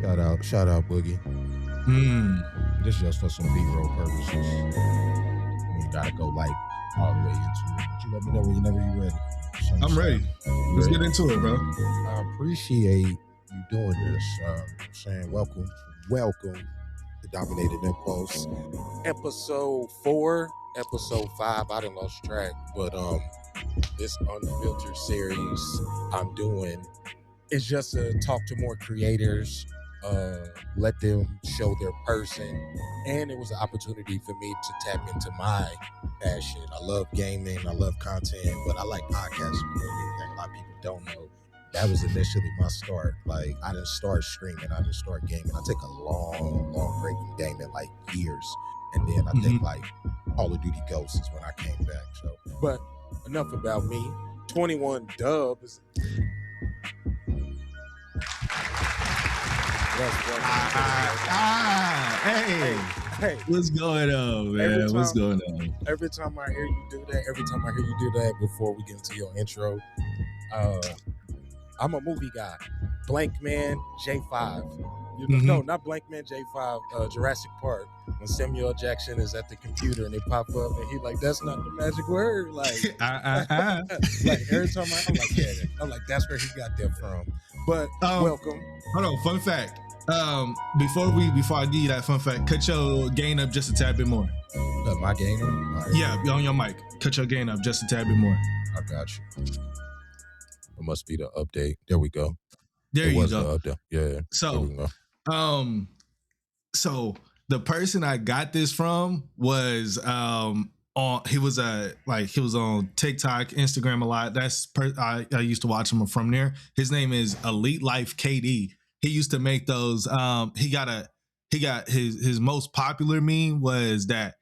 Shout out, Boogie. This is just for some B-roll purposes. We gotta go like all the way into it. But you let me know whenever you're ready. I'm ready. Let's get into it, bro. I appreciate you doing this. I'm saying welcome to Dominated Impulse. Episode 4, episode 5. I done lost track, but this Unfiltered series I'm doing is just to talk to more creators, let them show their person, and it was an opportunity for me to tap into my passion. I love gaming, I love content, but I like podcasting more than anything. A lot of people don't know that was initially my start. Like, I didn't start streaming, I didn't start gaming. I take a long break from gaming, like years, and then I think like Call of Duty Ghosts is when I came back. So, but enough about me. 21 Dubs. Hey, what's going on, man? What's going on? Every time I hear you do that, before we get into your intro, I'm a movie guy. Blank Man J5. No, not Blank Man J5. Jurassic Park. When Samuel Jackson is at the computer and they pop up and he like, that's not the magic word. Like, like every time I'm like, yeah, I'm like, that's where he got that from. But welcome. Hold on, fun fact. Before I give you that fun fact, cut your gain up just a tad bit more. My gain up? Right. Yeah, on your mic. Cut your gain up just a tad bit more. I got you. It must be the update. There we go. There you go. Yeah. So, so the person I got this from was he was on TikTok, Instagram a lot. I used to watch him from there. His name is Elite Life KD. He used to make those. He got his most popular meme was that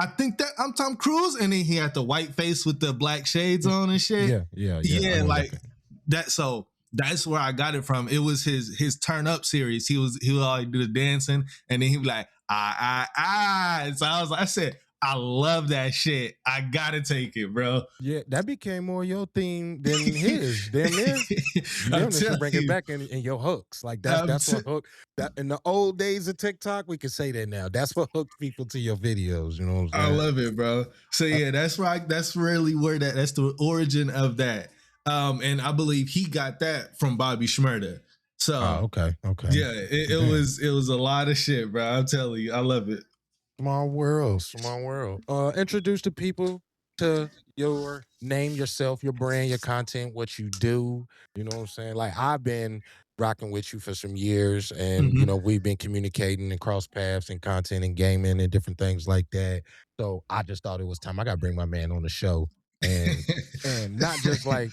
I think that I'm Tom Cruise, and then he had the white face with the black shades on and shit. Yeah, like that. So that's where I got it from. It was his turn up series. He would always do the dancing, and then he'd be like And so I said, I love that shit. I gotta take it, bro. Yeah, that became more your theme than his. Damn near. You should bring it back in your hooks. Like that's what hook. That in the old days of TikTok, we could say that now. That's what hooked people to your videos. You know what I'm saying? I love it, bro. So yeah, that's right. That's really where that's the origin of that. And I believe he got that from Bobby Shmurda. So okay. Yeah, it was a lot of shit, bro. I'm telling you, I love it. Small world. Introduce the people to your name, yourself, your brand, your content, what you do. You know what I'm saying? Like, I've been rocking with you for some years, and you know, we've been communicating and cross paths and content and gaming and different things like that. So I just thought it was time. I gotta bring my man on the show. And not just like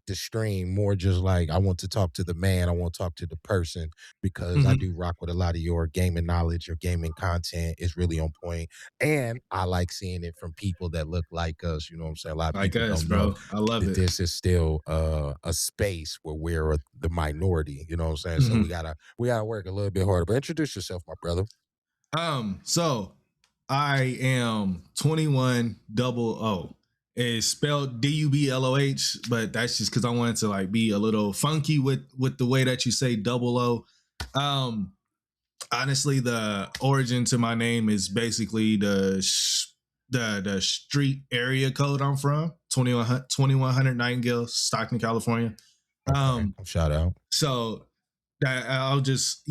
the stream, more just like I want to talk to the man, I want to talk to the person, because I do rock with a lot of your gaming knowledge. Your gaming content is really on point, and I like seeing it from people that look like us. You know what I'm saying? A lot of people us, don't bro. know I love it. This is still a space where we're the minority. You know what I'm saying? So we gotta work a little bit harder. But introduce yourself, my brother. So I am 2100. It's spelled DUBLOH, but that's just because I wanted to like be a little funky with the way that you say 00. Honestly, the origin to my name is basically the street area code I'm from, 2100 Nightingale, Stockton, California. Shout out. So that I'll just,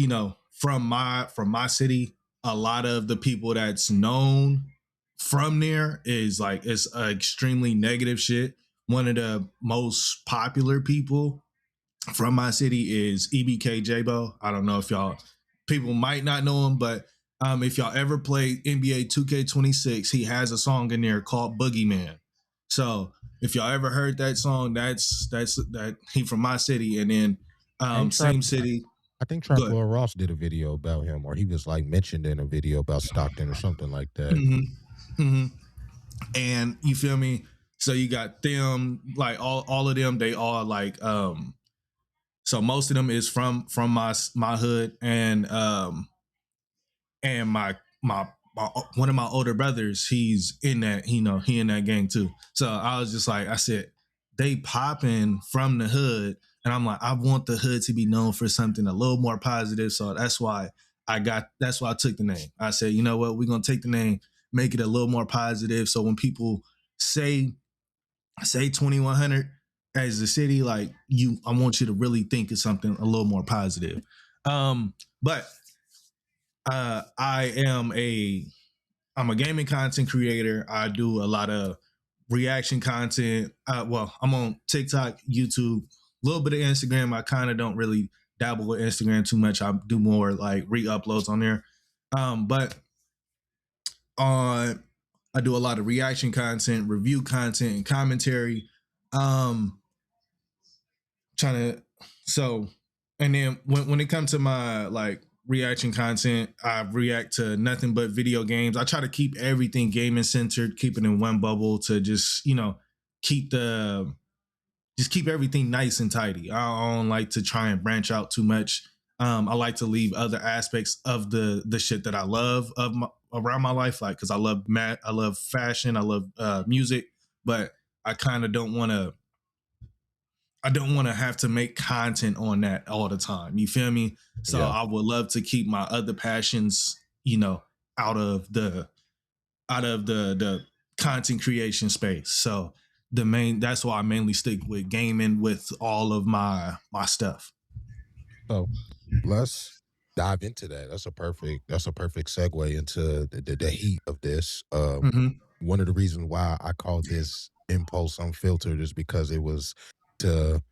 from my city, a lot of the people that's known from there is like, it's extremely negative shit. One of the most popular people from my city is EBK Jabo. I don't know if people might not know him, but if y'all ever played NBA 2K26, he has a song in there called Boogeyman. So if y'all ever heard that song, that's he from my city. And then same city. I think Trap Lord Ross did a video about him, or he was like mentioned in a video about Stockton or something like that. And you feel me? So you got them, like all of them, they all like so most of them is from my hood, and my one of my older brothers, he's in that, he in that gang too. So I was just like, I said, they popping from the hood, and I'm like, I want the hood to be known for something a little more positive. So that's why I took the name. I said, you know what, we're gonna take the name, make it a little more positive. So when people say 2100 as the city, like I want you to really think of something a little more positive. But I'm a gaming content creator. I do a lot of reaction content. Well, I'm on TikTok, YouTube, a little bit of Instagram. I kind of don't really dabble with Instagram too much. I do more like re-uploads on there. But on I do a lot of reaction content, review content, and commentary. Um, trying to so and then when it comes to my like reaction content, I react to nothing but video games. I try to keep everything gaming centered, keep it in one bubble to just, keep the just keep everything nice and tidy. I don't like to try and branch out too much. I like to leave other aspects of the shit that I love around my life, like because I love fashion, I love music, but I kind of don't want to I don't want to have to make content on that all the time. You feel me? So Yeah. I would love to keep my other passions, out of the content creation space. So that's why I mainly stick with gaming with all of my stuff. So let's dive into that. That's a perfect segue into the heat of this. Mm-hmm. One of the reasons why I called this Impulse Unfiltered is because it was to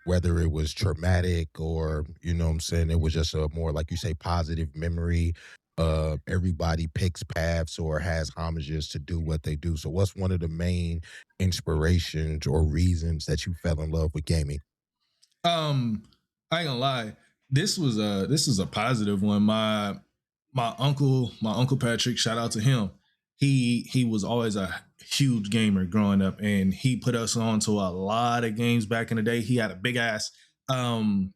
whether it was traumatic or what I'm saying, it was just a more like you say positive memory. Everybody picks paths or has homages to do what they do. So what's one of the main inspirations or reasons that you fell in love with gaming? I ain't gonna lie. This is a positive one. My uncle Patrick, shout out to him. He was always a huge gamer growing up, and he put us on to a lot of games back in the day. He had a big ass um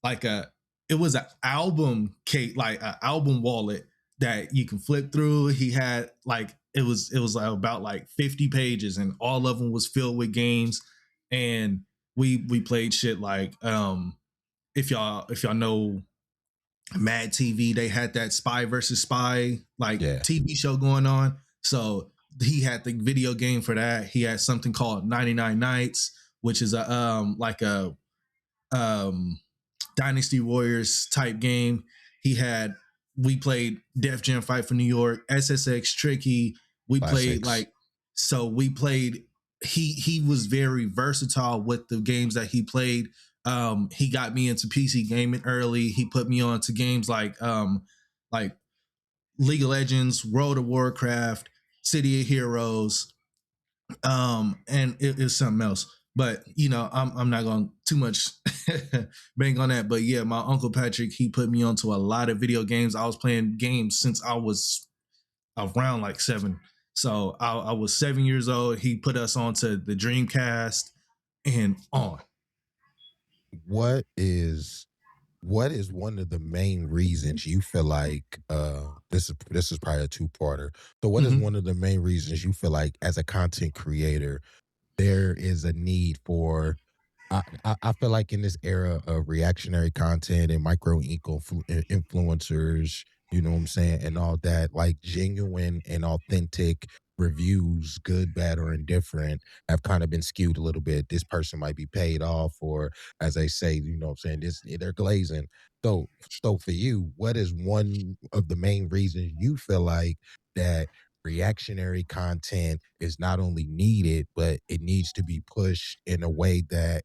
like a it was an album case, like an album wallet that you can flip through. He had like it was like about like 50 pages, and all of them was filled with games. And we played shit like if y'all know Mad TV, they had that Spy versus Spy like Yeah. TV show going on. So he had the video game for that. He had something called 99 Nights, which is a like a um Dynasty Warriors type game. He had we played Def Jam Fight for New York, SSX Tricky. We played Classics. like so we played he was very versatile with the games that he played. He got me into PC gaming early. He put me on to games like League of Legends, World of Warcraft, City of Heroes, and it's something else. But I'm not going too much bang on that. But yeah, my uncle Patrick, he put me onto a lot of video games. I was playing games since I was around like 7. So I was 7 years old. He put us onto the Dreamcast and on. What is one of the main reasons you feel like this is probably a two-parter. So what is Mm-hmm. one of the main reasons you feel like as a content creator there is a need for I feel like in this era of reactionary content and influencers, you know what I'm saying, and all that, like genuine and authentic reviews, good, bad, or indifferent, have kind of been skewed a little bit. This person might be paid off, or as they say, you know what I'm saying, this they're glazing. So, so for you, what is one of the main reasons you feel like that reactionary content is not only needed, but it needs to be pushed in a way that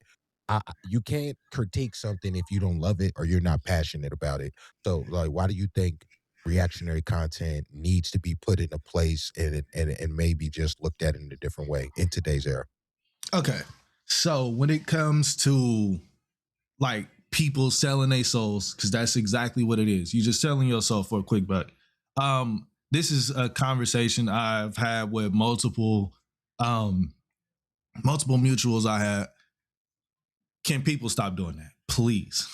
you can't critique something if you don't love it or you're not passionate about it. So, like, why do you think reactionary content needs to be put in a place and maybe just looked at in a different way in today's era? Okay. So when it comes to like people selling their souls, because that's exactly what it is. You're just selling your soul for a quick buck. This is a conversation I've had with um multiple mutuals I had. Can people stop doing that? Please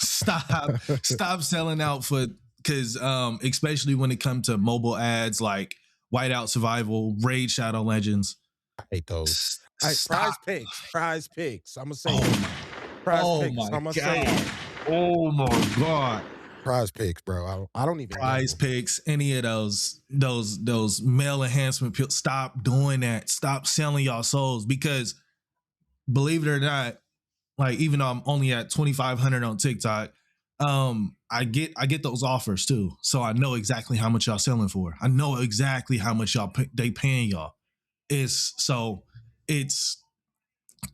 stop selling out for because especially when it comes to mobile ads like Whiteout Survival, Raid Shadow Legends. I hate those. Prize Stop. picks. I'm gonna say Oh this. my. Prize Oh Picks. my I'm gonna say it. god. Oh my god. Prize Picks, bro. I don't even Prize gamble. Picks, any of those male enhancement pills. Stop doing that. Stop selling y'all souls, because believe it or not, like even though I'm only at 2,500 on TikTok, I get those offers too. So I know exactly how much y'all selling for. I know exactly how much they paying y'all. It's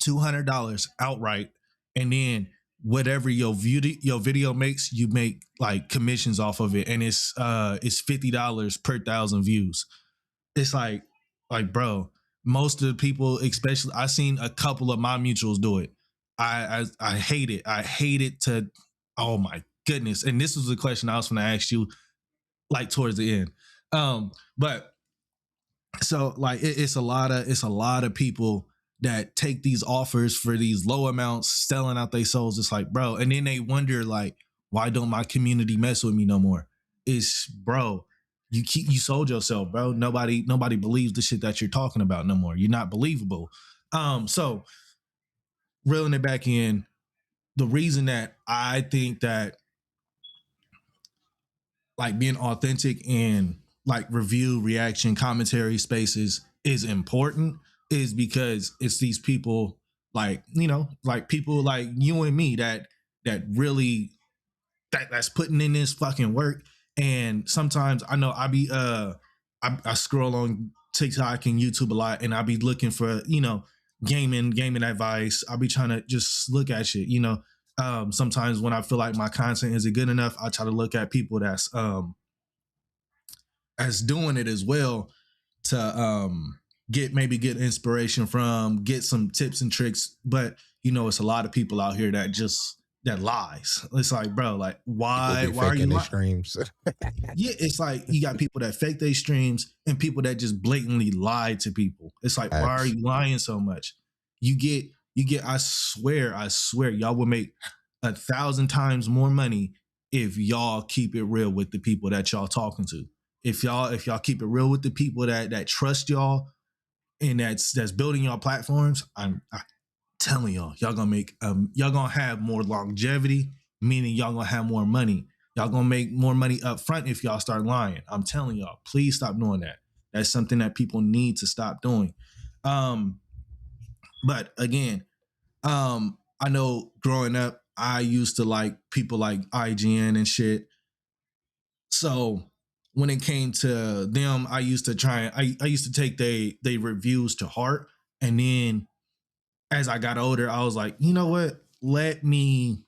$200 outright, and then whatever your video makes, you make like commissions off of it, and it's $50 per 1,000 views. It's like bro, most of the people, especially I seen a couple of my mutuals do it. I hate it. I hate it to, oh my goodness. And this was the question I was going to ask you, like towards the end. But so like it's a lot of people that take these offers for these low amounts, selling out their souls. It's like, bro, and then they wonder like, why don't my community mess with me no more? It's, bro, you sold yourself, bro. Nobody believes the shit that you're talking about no more. You're not believable. So reeling it back in, the reason that I think that like being authentic and like review, reaction, commentary spaces is important is because it's these people, like, like people like you and me that really that's putting in this fucking work. And sometimes I know I scroll on TikTok and YouTube a lot, and I be looking for gaming advice. I'll be trying to just look at shit. Sometimes when I feel like my content isn't good enough, I try to look at people that's doing it as well to get inspiration from, get some tips and tricks. But it's a lot of people out here that lies. It's like, bro, like People why be are you faking their lying? streams. Yeah, it's like you got people that fake their streams and people that just blatantly lie to people. It's like, why are Facts. you lying so much? You get I swear y'all will make 1,000 times more money if y'all keep it real with the people that y'all talking to. If y'all keep it real with the people that trust y'all and that's building y'all platforms, I'm telling y'all gonna have more longevity, meaning y'all gonna have more money. Y'all gonna make more money up front if y'all start lying. I'm telling y'all, please stop doing that. That's something that people need to stop doing. Um, but again, I know growing up, I used to like people like IGN and shit. So when it came to them, I used to I used to take they reviews to heart. And then as I got older, I was like, you know what? Let me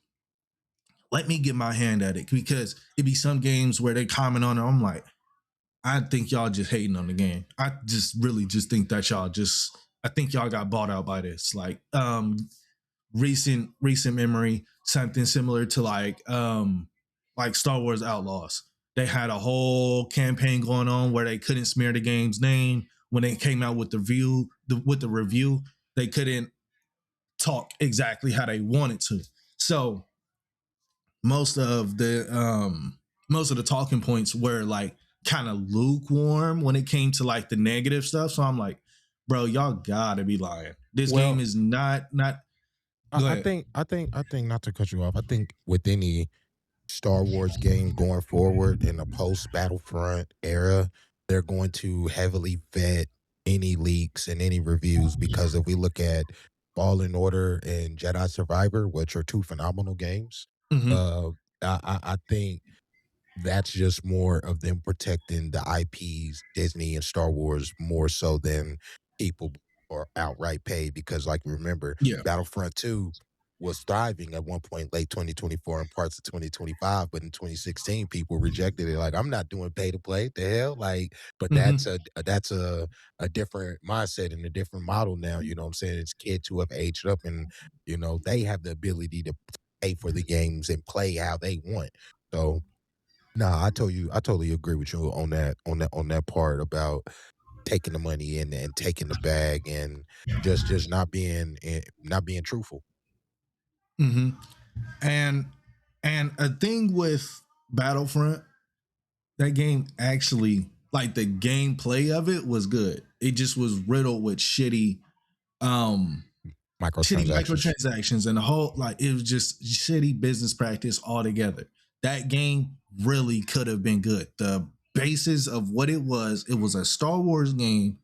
get my hand at it, because it be some games where they comment on it. I'm like, I think y'all just hating on the game. I just really just think that I think y'all got bought out by this. Like, recent memory, something similar to like Star Wars Outlaws. They had a whole campaign going on where they couldn't smear the game's name. When they came out with the review, they couldn't talk exactly how they wanted to. So most of the talking points were like kind of lukewarm when it came to like the negative stuff. So I'm like, bro, y'all gotta be lying. This game Well, is not. Go I ahead. think not to cut you off. I think with any Star Wars game going forward in a post Battlefront era, they're going to heavily vet any leaks and any reviews, because if we look at Fallen Order and Jedi Survivor, which are two phenomenal games, Mm-hmm. uh, I think that's just more of them protecting the IPs, Disney and Star Wars, more so than people or outright pay. Because, like, remember, Yeah. Battlefront 2 was thriving at one point late 2024 and parts of 2025, but in 2016 people rejected it, like, I'm not doing pay to play, the hell, like. But Mm-hmm. that's a different mindset and a different model now, you know what I'm saying? It's kids who have aged up, and they have the ability to pay for the games and play how they want. So nah, I totally agree with you on that part about taking the money and taking the bag, and just not being truthful. Mm-hmm. And a thing with Battlefront, that game actually, like, the gameplay of it was good. It just was riddled with shitty. Um, shitty Microtransactions. microtransactions and the whole like it was just shitty business practice altogether. That game really could have been good. The basis of what it was a Star Wars game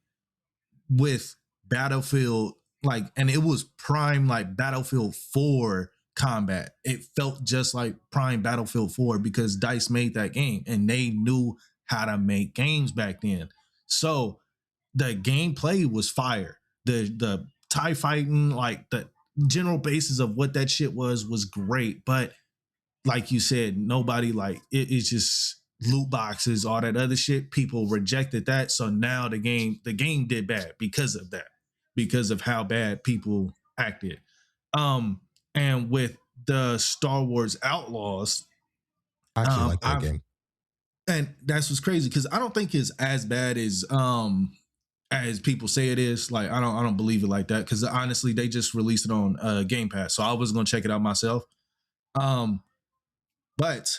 with Battlefield like and it was prime like Battlefield 4 combat. It felt just like prime Battlefield 4 because DICE made that game and they knew how to make games back then. So the gameplay was fire. The TIE fighting, like the general basis of what that shit was great. But like you said, nobody like it's just loot boxes, all that other shit. People rejected that. So now the game did bad because of that, because of how bad people acted. Um, and with the Star Wars Outlaws, I actually like that I've game. and that's what's crazy because I don't think it's as bad as people say it is. Like I don't believe it like that because honestly they just released it on Game Pass, so I was gonna check it out myself. Um, but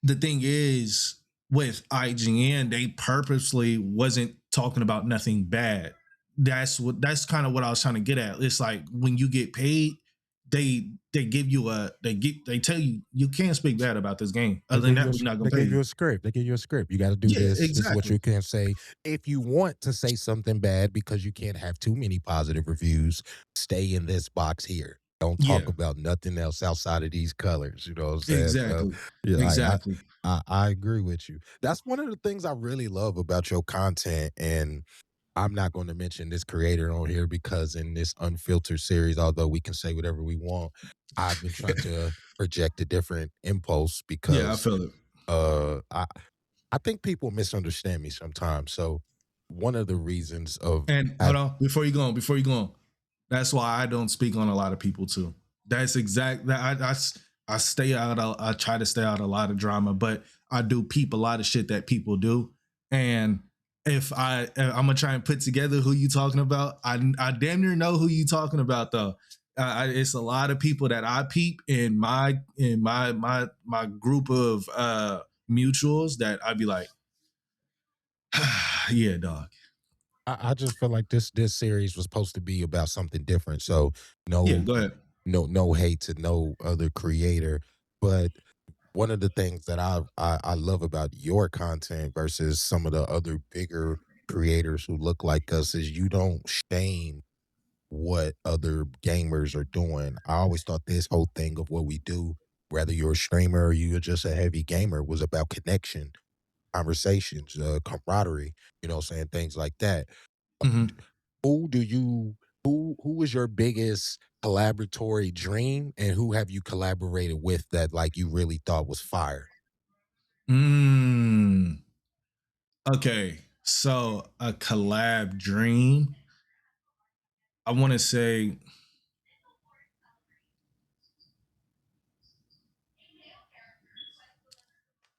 the thing is with IGN, they purposely wasn't talking about nothing bad. That's kind of what I was trying to get at. It's like when you get paid, they give you they tell you you can't speak bad about this game. They Other than give you that, a, we're not gonna they pay give you you. a script. They give you a script. You got to do Yeah, this. This is what exactly. you can say. If you want to say something bad because you can't have too many positive reviews, stay in this box here. Don't talk Yeah, about nothing else outside of these colors. You know what I'm saying? So, exactly. yeah, Exactly. I agree with you. That's one of the things I really love about your content. And I'm not going to mention this creator on here because in this unfiltered series, although we can say whatever we want, I've been trying to project a different impulse Yeah, I because feel it. uh I I think people misunderstand me sometimes. So one of the reasons of And hold on, before you go on, that's why I don't speak on a lot of people too. That's exact that I stay out. I try to stay out a lot of drama, but I do peep a lot of shit that people do. And if I'm gonna try and put together who you talking about, I damn near know who you talking about though. It's a lot of people that I peep in my group of mutuals that I'd be like, yeah, dog. I just feel like this series was supposed to be about something different. So Yeah, no go ahead. no hate to no other creator, but one of the things that I love about your content versus some of the other bigger creators who look like us is you don't shame what other gamers are doing. I always thought this whole thing of what we do, whether you're a streamer or you're just a heavy gamer, was about connection, conversations, camaraderie, you know, saying things like that. Mhm. Who do you who is your biggest collaboratory dream and who have you collaborated with that like you really thought was fire? Mm. Okay, so a collab dream. I want to say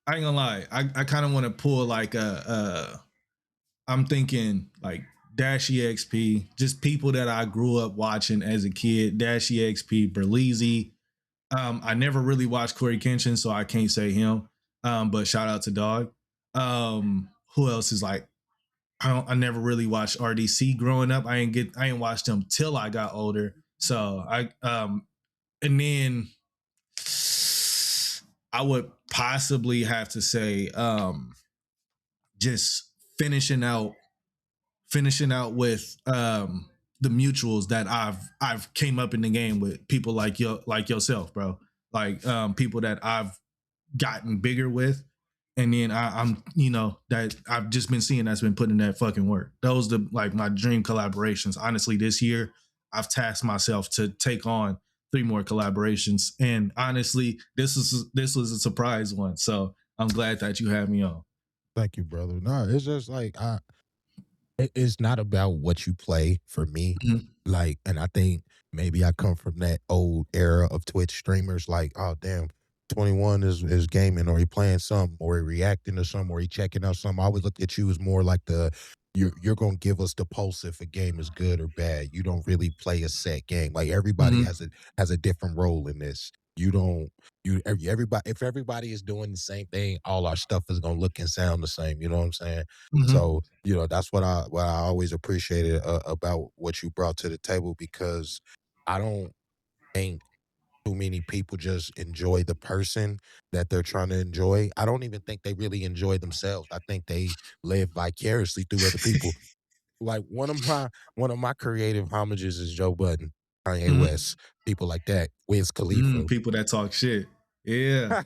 I ain't gonna lie. I kind of want to pull like I'm thinking like Dash EXP, just people that I grew up watching as a kid. Dash EXP, Berleezy. I never really watched Corey Kenshin, so I can't say him. But shout out to Dog. Who else is like I never really watched RDC growing up. I ain't watched them till I got older. So and then I would possibly have to say just finishing out with the mutuals that I've came up in the game with people like yourself, bro. Like people that I've gotten bigger with. And then I'm, that I've just been seeing that's been putting in that fucking work. Those the like my dream collaborations. Honestly, this year I've tasked myself to take on 3 more collaborations. And honestly, this was a surprise one. So I'm glad that you had me on. Thank you, brother. No, it's just like it's not about what you play for me. Mhm. Like, and I think maybe I come from that old era of Twitch streamers. Like, oh damn, 21 is gaming, or he playing something, or he reacting to something, or he checking out something. I always look at you as more like you're gonna give us the pulse if a game is good or bad. You don't really play a set game. Like everybody Mhm. has a different role in this. You don't everybody if everybody is doing the same thing, all our stuff is gonna look and sound the same. You know what I'm saying? Mhm. So, that's what I always appreciated about what you brought to the table because I don't think too many people just enjoy the person that they're trying to enjoy. I don't even think they really enjoy themselves. I think they live vicariously through other people. Like one of my creative homages is Joe Budden, Kanye Mhm. West, people like that, Wiz Khalifa, People that talk shit. Yeah.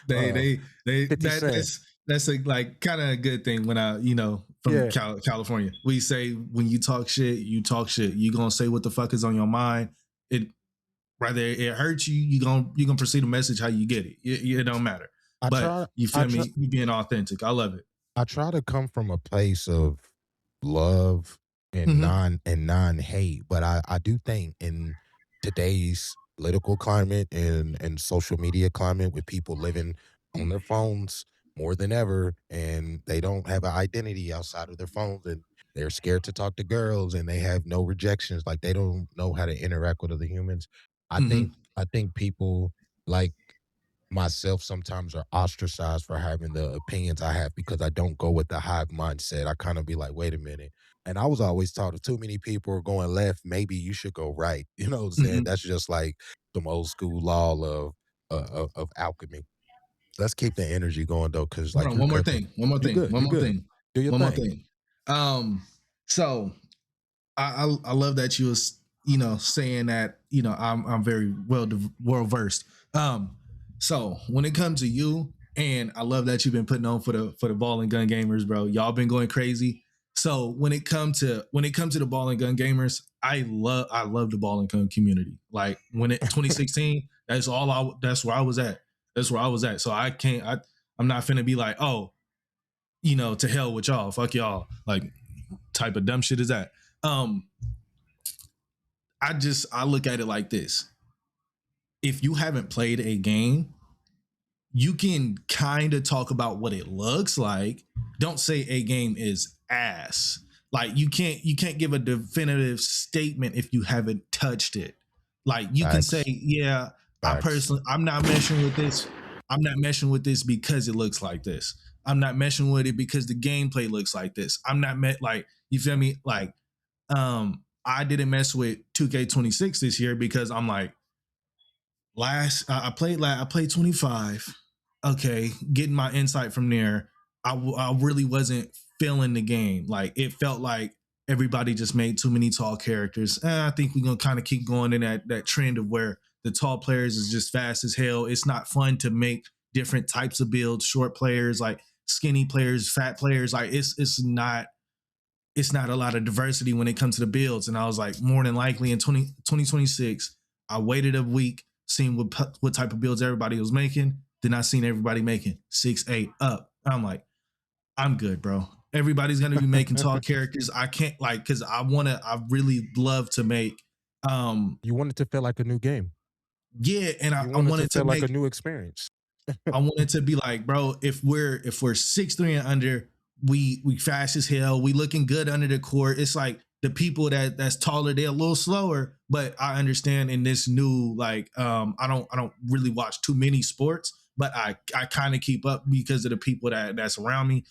They uh, they 50 Cent. that's a like kind of a good thing when I from Yeah, California. We say when you talk shit, you talk shit. You gonna say what the fuck is on your mind. It Whether it hurts you, you gonna proceed a message how you get it. It don't matter. I But try you I feel try me? You being authentic. I love it. I try to come from a place of love and Mm-hmm. non-hate, but I do think in today's political climate and social media climate with people living on their phones more than ever, and they don't have an identity outside of their phones, and they're scared to talk to girls, and they have no rejections, like they don't know how to interact with other humans. I think Mm-hmm. I think people like myself sometimes are ostracized for having the opinions I have because I don't go with the hive mindset. I kind of be like, wait a minute. And I was always taught if too many people are going left, maybe you should go right. You know what I'm saying? Mm-hmm. That's just like some old school law of alchemy. Let's keep the energy going though, because Hold like on, you're one more cooking. thing. One more You thing. good. One You more good. thing. Do your One more thing. thing. So I love that you was saying that I'm very well versed. So when it comes to you, and I love that you've been putting on for the ball and gun gamers, bro. Y'all been going crazy. So when it comes to the ball and gun gamers, I love the ball and gun community. Like when it 2016, that's where I was at. That's where I was at. So I'm not finna be like, oh, to hell with y'all, fuck y'all. Like type of dumb shit is that. Um, I look at it like this. If you haven't played a game, you can kind of talk about what it looks like. Don't say a game is ass. Like you can't give a definitive statement if you haven't touched it. Like you can say, Facts. yeah, Facts. I'm not meshing with this. I'm not meshing with this because it looks like this. I'm not meshing with it because the gameplay looks like this. I'm not met like you feel me? Like I didn't mess with 2K26 this year because I'm like I played 25. Okay, getting my insight from there. I really wasn't feeling the game. Like it felt like everybody just made too many tall characters. I think we're gonna kind of keep going in that trend of where the tall players is just fast as hell. It's not fun to make different types of builds. Short players, like skinny players, fat players. Like it's not a lot of diversity when it comes to the builds. And I was like, more than likely in 2026, I waited a week, seeing what type of builds everybody was making. Then I seen everybody making 6, 8 up. I'm like, I'm good, bro. Everybody's gonna be making tall characters. I can't like because I really love to make You want it to feel like a new game. yeah, and You I want it to wanted to feel like a make new experience. I wanted to be like, bro, if we're 6'3" and under, we fast as hell. We looking good under the court. It's like the people that's taller, they're a little slower. But I understand in this new I don't really watch too many sports, but I kind of keep up because of the people that's around me.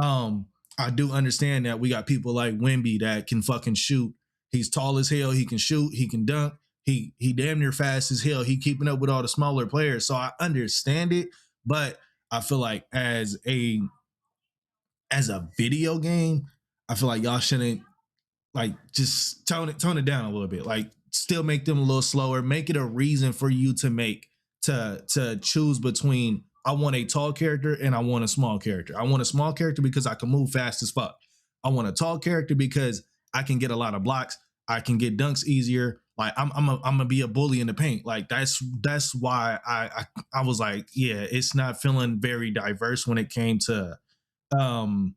Um, I do understand that we got people like Wimby that can fucking shoot. He's tall as hell. He can shoot. He can dunk. He damn near fast as hell. He keeping up with all the smaller players. So I understand it, but I feel like as a video game, I feel like y'all shouldn't like just tone it down a little bit. Like still make them a little slower. Make it a reason for you to choose between I want a tall character and I want a small character. I want a small character because I can move fast as fuck. I want a tall character because I can get a lot of blocks. I can get dunks easier. Like I'm gonna be a bully in the paint. Like that's why I was like, yeah, it's not feeling very diverse um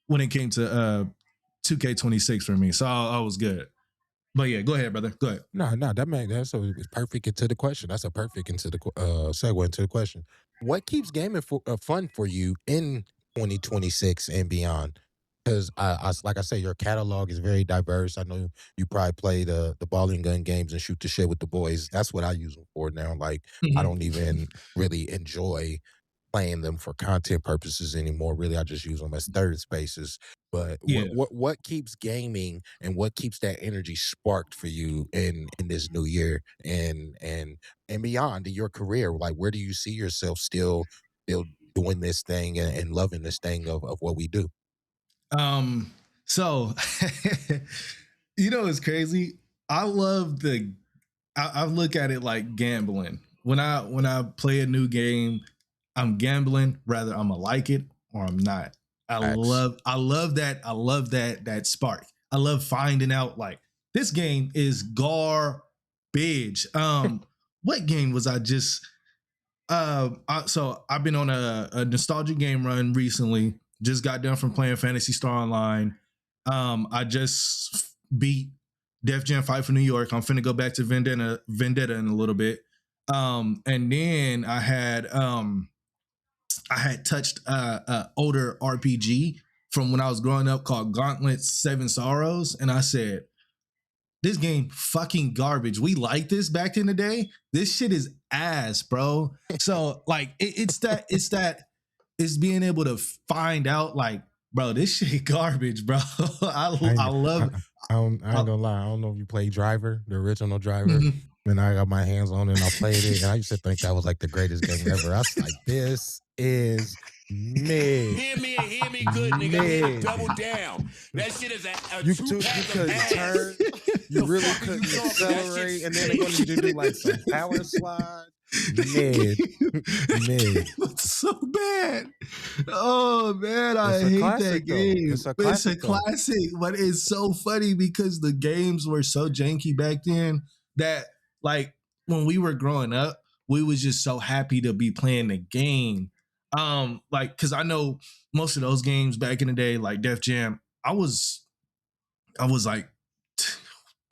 when it came to 2K26 for me. So I was good. But yeah, go ahead, brother. Go ahead. No, no, it's perfect into the question. That's a perfect into the segue into the question. What keeps gaming fun for you in 2026 and beyond? Because like I say, your catalog is very diverse. I know you probably play the ball and gun games and shoot the shit with the boys. That's what I use them for now. Like I Mhm. don't even really enjoy. playing them for content purposes anymore. Really, I just use them as third spaces. But Yeah. what keeps gaming and what keeps that energy sparked for you in this new year and beyond in your career? Like, where do you see yourself still doing this thing and loving this thing of what we do? So it's crazy. I love I look at it like gambling. When I play a new game, I'm gambling, rather I'm gonna like it or I'm not. X. I love that spark. I love finding out like this game is garbage. What game was I just so I've been on a nostalgia game run recently. Just got done from playing Fantasy Star Online. I just beat Def Jam Fight for New York. I'm finna go back to Vendetta in a little bit. And then I had touched a older RPG from when I was growing up called Gauntlet Seven Sorrows, and I said, this game fucking garbage. We like this back in the day. This shit is ass, bro. So like it's being able to find out like, bro, this shit garbage, bro. I I ain't, love I ain't gonna lie. I don't know if you play Driver, the original Driver. mhm. And I got my hands on it and I played it. And I used to think that was like the greatest game ever. I was like, this is mid. Hear me good, nigga. I need to Mid. double down. That shit is a You true too, you pack of couldn't ass. turn. You The really fuck are you couldn't talking? That accelerate. shit And then they're gonna need you to do like some power slide. Mid. Mid. It's so bad. Oh man, I It's a hate that classic though. game. It's a It's a classic though. classic, but it's so funny because the games were so janky back then that like when we were growing up, we was just so happy to be playing the game. Like because I know most of those games back in the day, like Def Jam, I was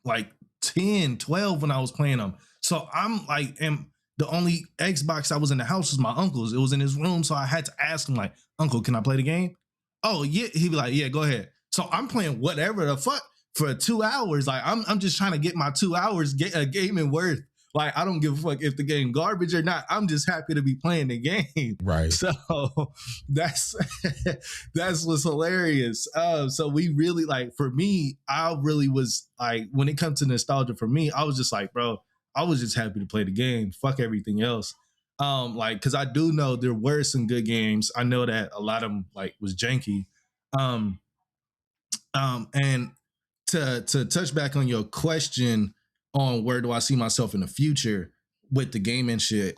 like 10, 12 when I was playing them. So I'm like, and the only Xbox I was in the house was my uncle's. It was in his room. So I had to ask him, like, Uncle, can I play the game? Oh, yeah. He'd be like, yeah, go ahead. So I'm playing whatever the fuck for 2 hours. Like, I'm just trying to get my 2 hours get a gaming worth. Like, I don't give a fuck if the game garbage or not. I'm just happy to be playing the game. Right. So that's that's what's hilarious. So we really like for me, I really was like when it comes to nostalgia for me, I was just like, bro, I was just happy to play the game. Fuck everything else. Like because I do know there were some good games. I know that a lot of them like was janky. Um, and to touch back on your question on where do I see myself in the future with the gaming shit.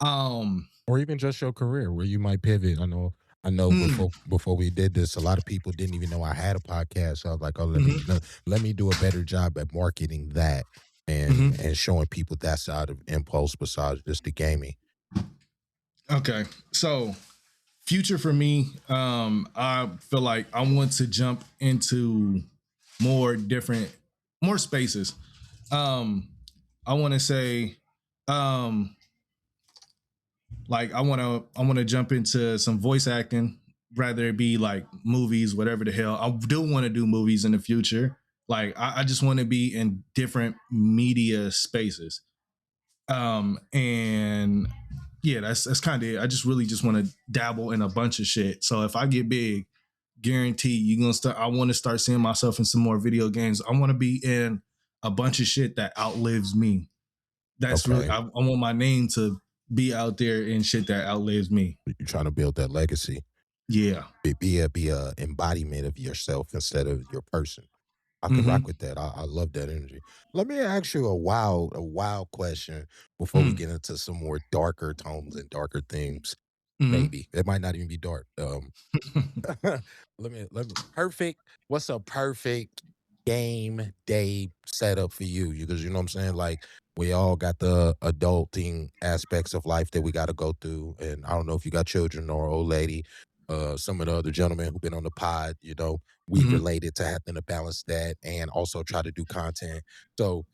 Um, Or even just your career where you might pivot. I know mm, before we did this, a lot of people didn't even know I had a podcast. So I was like, oh, mhm, let me do a better job at marketing that mhm. and showing people that side of Impulse besides just the gaming. Okay, so future for me, I feel like I want to jump into more different, more spaces. Um, I want to say, um, like I want to jump into some voice acting, rather it be like movies, whatever the hell. I do want to do movies in the future. Like I just want to be in different media spaces. And yeah, that's kind of it. I just really just want to dabble in a bunch of shit. So if I get big, guarantee you're gonna start. I want to start seeing myself in some more video games. I want to be in a bunch of shit that outlives me. That's really Okay. I want my name to be out there in shit that outlives me. You're trying to build that legacy. Yeah. Be a embodiment of yourself instead of your person. I could rock Mm-hmm. with that. I love that energy. Let me ask you a wild question before we Mm, get into some more darker tones and darker themes. mm-hmm. Maybe it might not even be dark. Let me perfect. What's a perfect game day setup for you? Because you know what I'm saying. Like we all got the adulting aspects of life that we got to go through, and I don't know if you got children or old lady. Some of the other gentlemen who've been on the pod, we Mm-hmm. related to having to balance that and also try to do content. So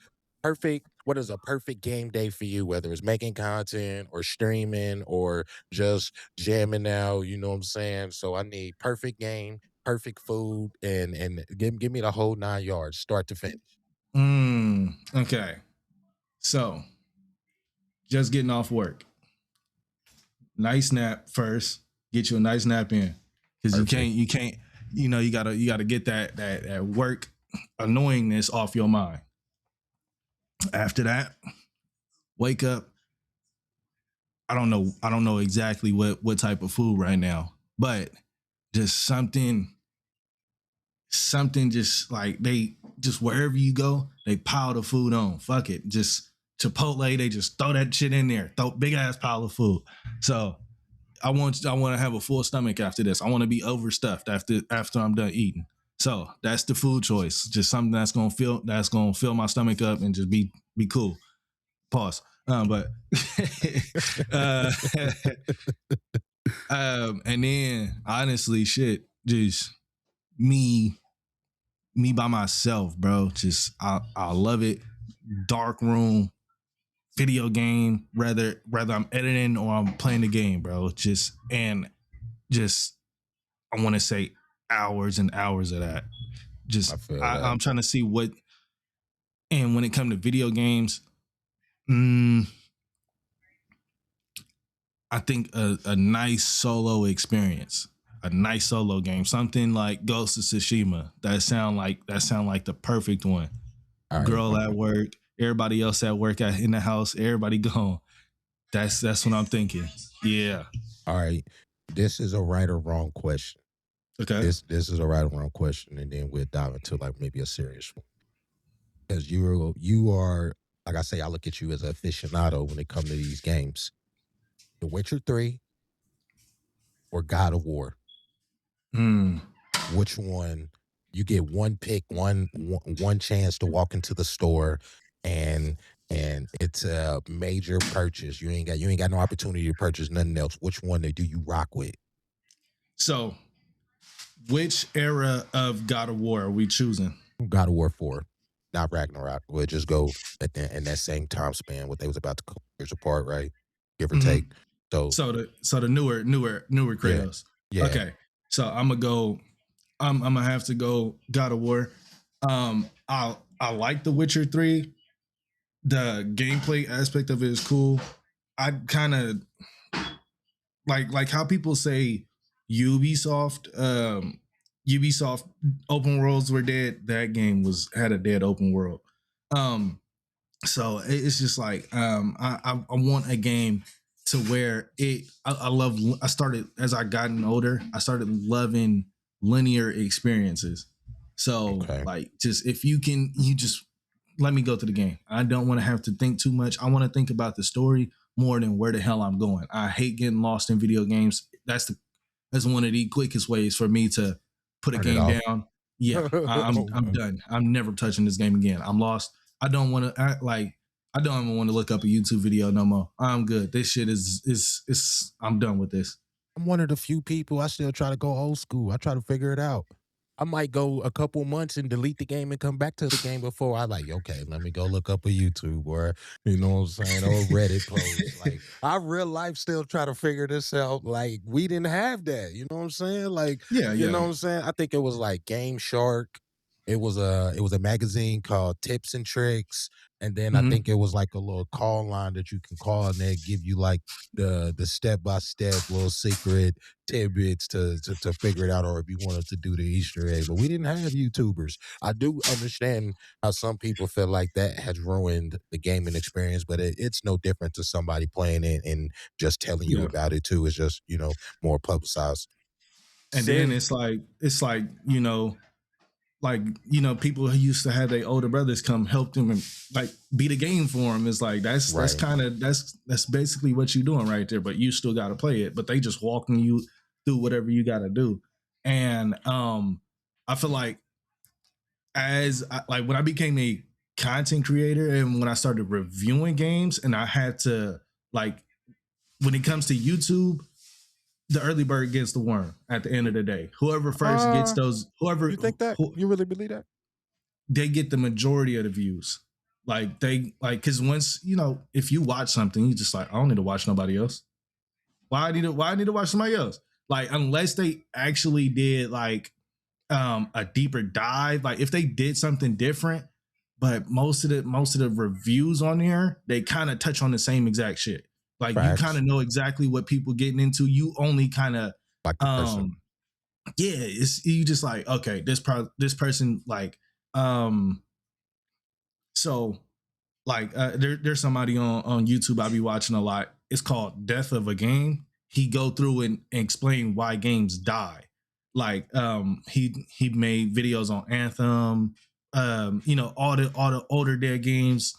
perfect. What is a perfect game day for you? Whether it's making content or streaming or just jamming out, you know what I'm saying? So I need perfect game, perfect food, and give me the whole 9 yards, start to finish. Okay. So just getting off work. Nice nap first. Get you a nice nap in, because you can't. You gotta get that work annoyingness off your mind. After that, wake up. I don't know exactly what type of food right now, but just something just like they just wherever you go, they pile the food on. Fuck it. Just Chipotle, they just throw that shit in there. Throw big ass pile of food. So I want to have a full stomach after this. I want to be overstuffed after I'm done eating. So that's the food choice. Just something that's gonna fill my stomach up and just be cool. Pause. But uh, and then honestly, shit, just me by myself, bro. Just I love it. Dark room, video game, whether I'm editing or I'm playing the game, bro. Just I want to say hours and hours of that. Just I'm trying to see what. And when it comes to video games, I think a nice solo experience, a nice solo game, something like Ghost of Tsushima. That sound like the perfect one. Right, girl at work, everybody else at work, in the house, everybody gone. That's what I'm thinking. Yeah. All right. This is a right or wrong question. Okay. This is a right or wrong question, and then we'll dive into like maybe a serious one. Because you are, like I say, I look at you as an aficionado when it comes to these games. The Witcher 3 or God of War? Which one? You get one pick, one chance to walk into the store, and it's a major purchase. You ain't got no opportunity to purchase nothing else. Which one do you rock with? So, which era of God of War are we choosing? God of War 4, not Ragnarok. We'll just go in that same time span. What they was about to couple years apart, right? Give or take. So the newer Kratos. Yeah. Okay. So I'm gonna go. I'm gonna have to go God of War. I like The Witcher 3. The gameplay aspect of it is cool. I kind of like how people say Ubisoft open worlds were dead. That game had a dead open world. So it's just like I want a game to where I started, as I gotten older, I started loving linear experiences. So like, just if you just let me go to the game. I don't want to have to think too much. I want to think about the story more than where the hell I'm going. I hate getting lost in video games. That's one of the quickest ways for me to put a game down. Yeah, I'm done. I'm never touching this game again. I'm lost. I don't want to act like I don't even want to look up a YouTube video no more. I'm good. This shit is I'm done with this. I'm one of the few people, I still try to go old school. I try to figure it out. I might go a couple months and delete the game and come back to the game before I like, okay, let me go look up a YouTube or, you know what I'm saying, or Reddit post. Like, I real life still try to figure this out. Like, we didn't have that. You know what I'm saying? Like, you know what I'm saying? I think it was like Game Shark. It was a magazine called Tips and Tricks. And then I think it was like a little call line that you can call and they give you like the step-by-step little secret tidbits to figure it out, or if you wanted to do the Easter egg. But we didn't have YouTubers. I do understand how some people feel like that has ruined the gaming experience, but it's no different to somebody playing it and just telling you about it too. It's just, you know, more publicized. And then it's like, you know, people who used to have their older brothers come help them and like beat a game for them. It's like that's basically what you're doing right there. But you still got to play it. But they just walking you through whatever you got to do. And I feel like when I became a content creator and when I started reviewing games, and I had to like when it comes to YouTube, the early bird gets the worm at the end of the day. Whoever first gets those, you think that? You really believe that? They get the majority of the views. Like because once, you know, if you watch something, you just like, I don't need to watch nobody else. Why I need to watch somebody else? Like, unless they actually did like a deeper dive, like if they did something different, but most of the reviews on there, they kind of touch on the same exact shit. Like you kind Facts. of know exactly what people getting into. You only kind of Like the person. yeah, it's you just like, okay, this person like um so like there's somebody on YouTube I be watching a lot. It's called Death of a Game. He go through and explain why games die. Like he made videos on Anthem, all the older dead games.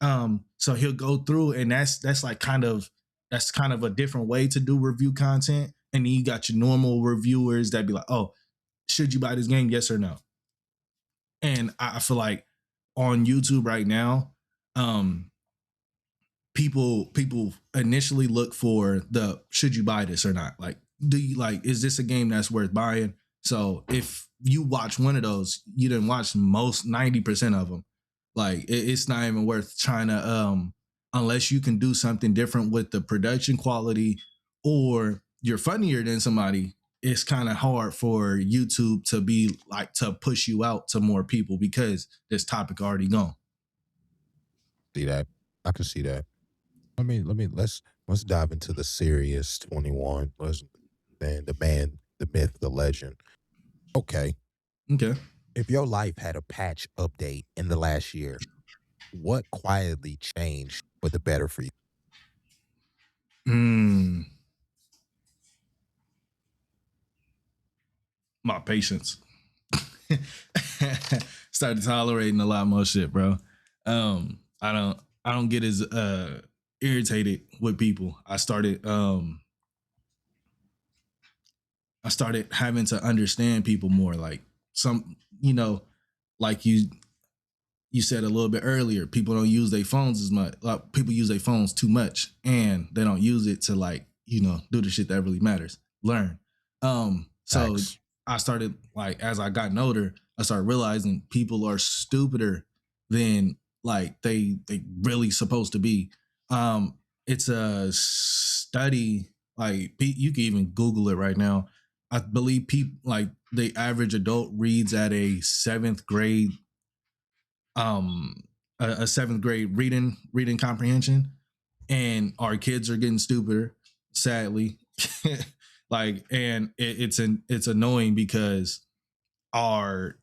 So he'll go through and that's kind of a different way to do review content. And then you got your normal reviewers that be like, oh, should you buy this game? Yes or no? And I feel like on YouTube right now, um, people initially look for the should you buy this or not? Like, do you like is this a game that's worth buying? So if you watch one of those, you didn't watch most 90% of them. Like it's not even worth trying to unless you can do something different with the production quality or you're funnier than somebody. It's kind of hard for YouTube to be like to push you out to more people because this topic already gone. See that? I can see that. Let's dive into the serious 21. The myth, the legend. Okay. Okay. If your life had a patch update in the last year, what quietly changed for the better for you? Mm, my patience. Started tolerating a lot more shit, bro. I don't get as irritated with people. I started having to understand people more. Like some, like you said a little bit earlier, people don't use their phones as much. Like, people use their phones too much, and they don't use it to like do the shit that really matters. Learn. So Facts. I started like as I gotten older, I started realizing people are stupider than like they really supposed to be. It's a study. Like you can even Google it right now. I believe people like the average adult reads at a seventh grade um a seventh grade reading comprehension, and our kids are getting stupider, sadly. Like, and it's annoying because our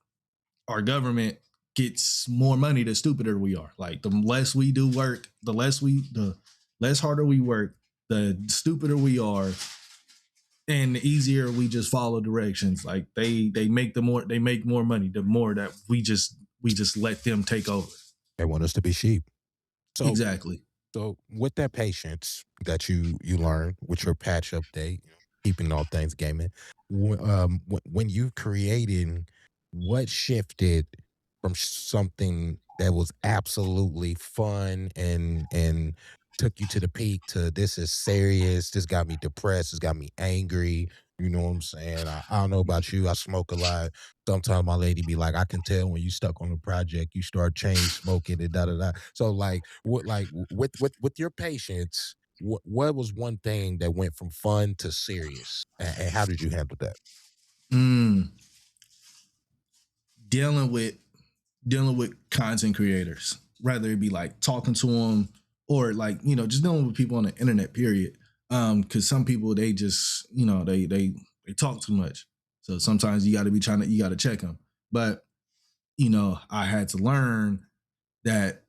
our government gets more money the stupider we are. Like the less we do work, the less harder we work, the stupider we are, and the easier we just follow directions. Like they make more money the more that we just let them take over. They want us to be sheep. So Exactly. So with that patience that you learn with your patch update, keeping all things gaming, when you creating, what shifted from something that was absolutely fun and took you to the peak to this is serious, this got me depressed, this got me angry. You know what I'm saying? I don't know about you. I smoke a lot. Sometimes my lady be like, I can tell when you stuck on a project, you start chain smoking and da da da. So with your patience, what was one thing that went from fun to serious, and how did you handle that? Mm, dealing with dealing with content creators, rather it be like talking to them or like just dealing with people on the internet. Period. Because some people they just they talk too much. So sometimes you got to be you got to check them. But I had to learn that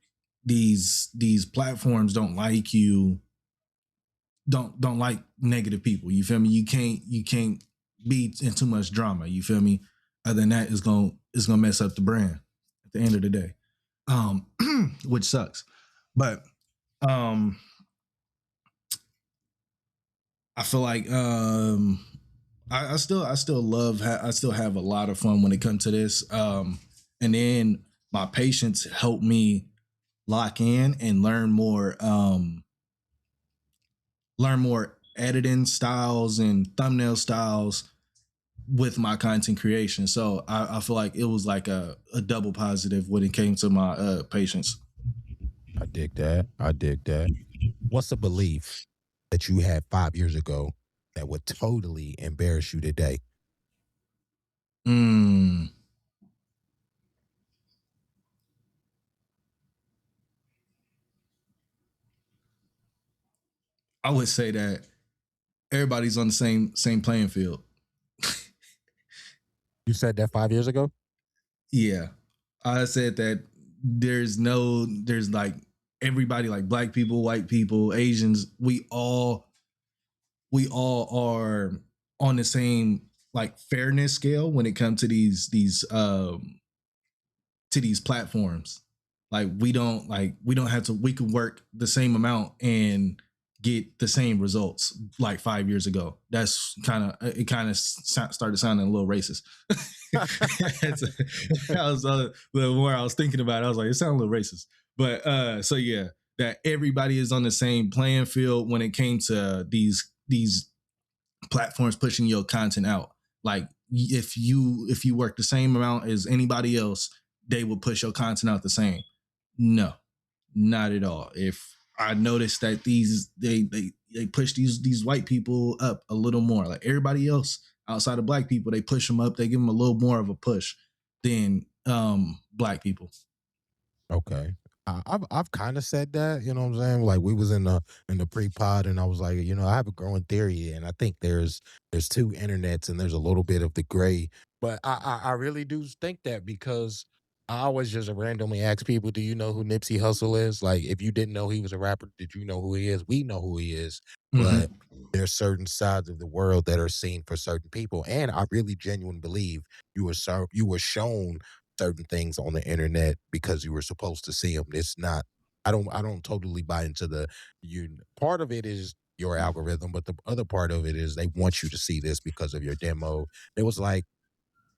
these platforms don't like you, don't like negative people. You feel me? You can't be in too much drama. You feel me? Other than that, it's gonna mess up the brand at the end of the day. Um, which sucks. But um, I feel like I still love I still have a lot of fun when it comes to this. And then my patience helped me lock in and learn more editing styles and thumbnail styles with my content creation. So I feel like it was like a double positive when it came to my patience. I dig that. I dig that. What's a belief that you had 5 years ago that would totally embarrass you today? Mm, I would say that everybody's on the same playing field. You said that 5 years ago? Yeah. I said that there's like everybody, like black people, white people, Asians, we all are on the same like fairness scale when it comes to these platforms. Like we don't have to, we can work the same amount and get the same results like 5 years ago. That's kind of started sounding a little racist. The more I was thinking about it, I was like, it sounds a little racist. But so yeah, that everybody is on the same playing field when it came to these platforms pushing your content out. Like if you work the same amount as anybody else, they will push your content out the same. No, not at all. If I noticed that they push these white people up a little more, like everybody else outside of black people, they push them up. They give them a little more of a push than black people. Okay. I've kind of said that, you know what I'm saying? Like we was in the pre-pod and I was like, I have a growing theory and I think there's two internets and there's a little bit of the gray. But I really do think that because I always just randomly ask people, do you know who Nipsey Hussle is? Like if you didn't know he was a rapper, did you know who he is? We know who he is. But there's certain sides of the world that are seen for certain people. And I really genuinely believe you were shown certain things on the internet because you were supposed to see them. It's not. I don't totally buy into part of it is your algorithm, but the other part of it is they want you to see this because of your demo. It was like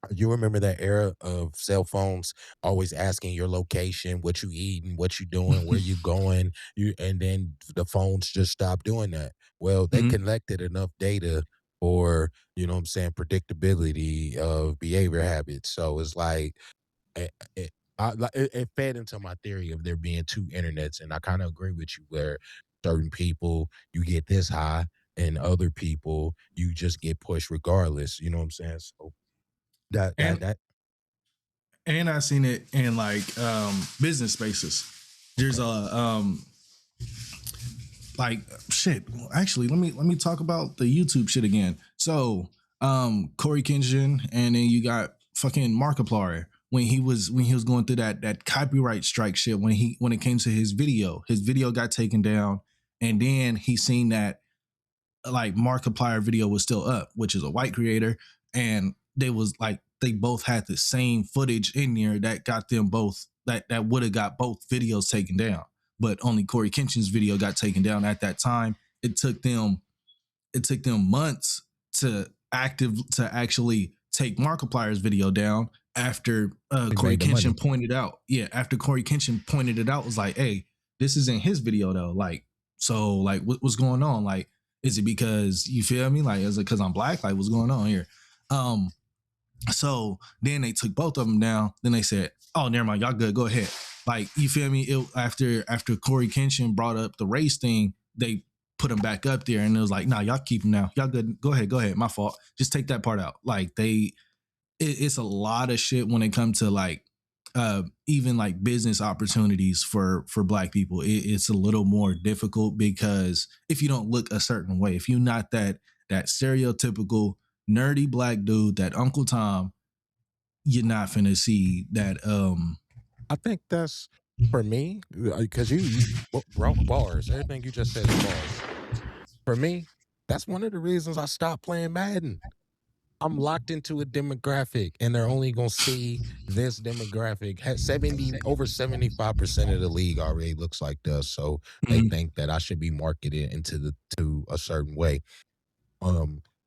you remember that era of cell phones always asking your location, what you eating, what you doing, where you going, and then the phones just stopped doing that. Well, they collected enough data for, you know what I'm saying, predictability of behavior habits. So it's like it, it, it fed into my theory of there being two internets, and I kind of agree with you where certain people you get this high, and other people you just get pushed regardless. You know what I'm saying? So that that and that and I seen it in like business spaces. There's okay. like shit. Actually, let me talk about the YouTube shit again. So Corey Kenshin, and then you got fucking Markiplier when he was going through that copyright strike shit when it came to his video got taken down, and then he seen that like Markiplier video was still up, which is a white creator, and they both had the same footage in there that got them both that would have got both videos taken down, but only Corey Kenshin's video got taken down at that time. It took them months to actually take Markiplier's video down after Corey Kenshin pointed out. Yeah, after Corey Kenshin pointed it out, was like, hey, this isn't his video though. Like, so like what's going on? Like, is it because you feel me? Like, is it because I'm black? Like, what's going on here? So then they took both of them down. Then they said, oh, never mind, y'all good, go ahead. Like, you feel me? After Corey Kenshin brought up the race thing, they put him back up there, and it was like, nah, y'all keep him now. Y'all good, go ahead. My fault. Just take that part out. Like it's a lot of shit when it comes to like even like business opportunities for black people. It's a little more difficult because if you don't look a certain way, if you're not that stereotypical nerdy black dude, that Uncle Tom, you're not finna see that. I think that's for me because you brought bars. Everything you just said is bars. For me, that's one of the reasons I stopped playing Madden. I'm locked into a demographic, and they're only gonna see this demographic. Has 75% of the league already looks like this, so they think that I should be marketed to a certain way.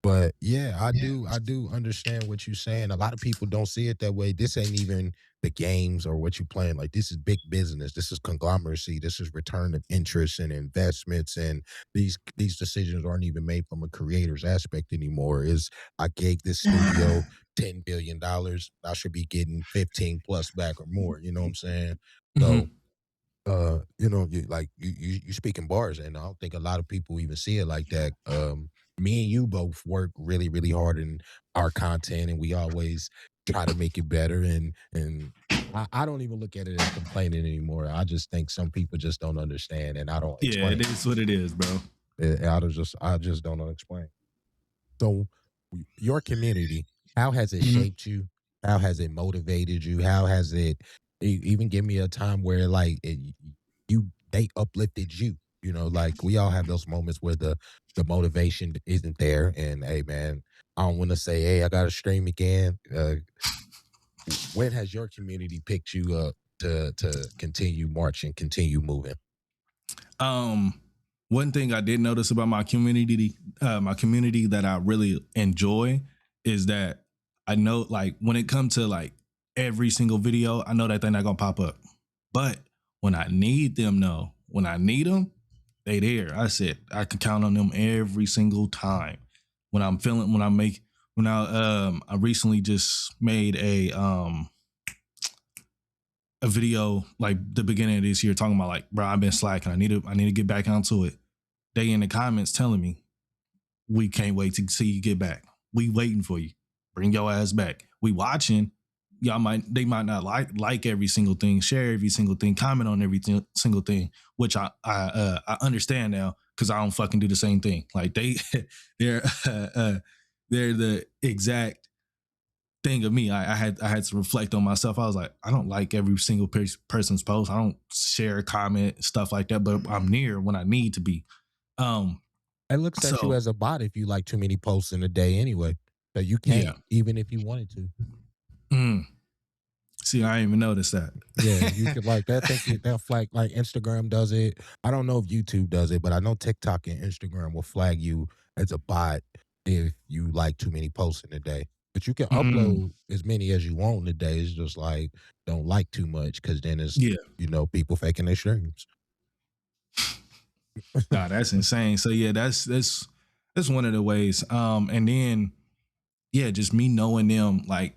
But yeah, I do understand what you're saying. A lot of people don't see it that way. This ain't even the games or what you playing. Like this is big business. This is conglomeracy. This is return of interest and investments. And these decisions aren't even made from a creator's aspect anymore. Is I gave this studio $10 billion. I should be getting 15 plus back or more. You know what I'm saying? So you speak in bars, and I don't think a lot of people even see it like that. Me and you both work really, really hard in our content, and we always try to make it better. And I don't even look at it as complaining anymore. I just think some people just don't understand, and I don't Yeah, explain. it is what it is, bro. I just don't know explain. So, your community, how has it Mhm. shaped you? How has it motivated you? How has it even give me a time where like they uplifted you? You know, like we all have those moments where the motivation isn't there, and hey, man, I don't want to say, hey, I got to stream again. When has your community picked you up to continue marching, continue moving? Um, One thing I did notice about my community that I really enjoy is that I know, like, when it comes to like every single video, I know that they're not gonna pop up. But when I need them, no, when I need them, they there. I said I can count on them every single time. When I'm feeling, when I make, when I recently just made a video like the beginning of this year talking about like, bro, I've been slacking. I need to get back onto it. They in the comments telling me, we can't wait to see you get back. We waiting for you. Bring your ass back. We watching. They might not like every single thing, share every single thing, comment on every single thing, which I understand now because I don't fucking do the same thing. Like they're they're the exact thing of me. I had to reflect on myself. I was like, I don't like every single person's post. I don't share, comment, stuff like that. But I'm near when I need to be. Um, It looks at you so as a bot if you like too many posts in a day anyway. So you can't yeah. even if you wanted to. Mm. See, I didn't even notice that. Yeah, you could like that. Think they'll flag like Instagram does it. I don't know if YouTube does it, but I know TikTok and Instagram will flag you as a bot if you like too many posts in a day. But you can Mm. upload as many as you want in a day. It's just like don't like too much because then it's Yeah. people faking their streams. Nah, that's insane. So yeah, that's one of the ways. And then yeah, just me knowing them, like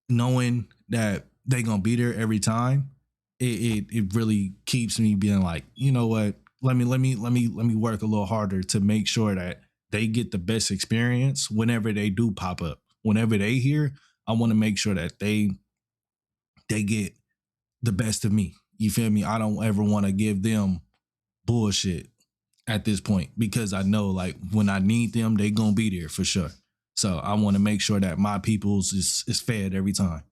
knowing that they gonna be there every time, it really keeps me being like, you know what? Let me work a little harder to make sure that they get the best experience whenever they do pop up. Whenever they hear, I want to make sure that they get the best of me. You feel me? I don't ever want to give them bullshit at this point because I know like when I need them, they gonna be there for sure. So I want to make sure that my people's is fed every time.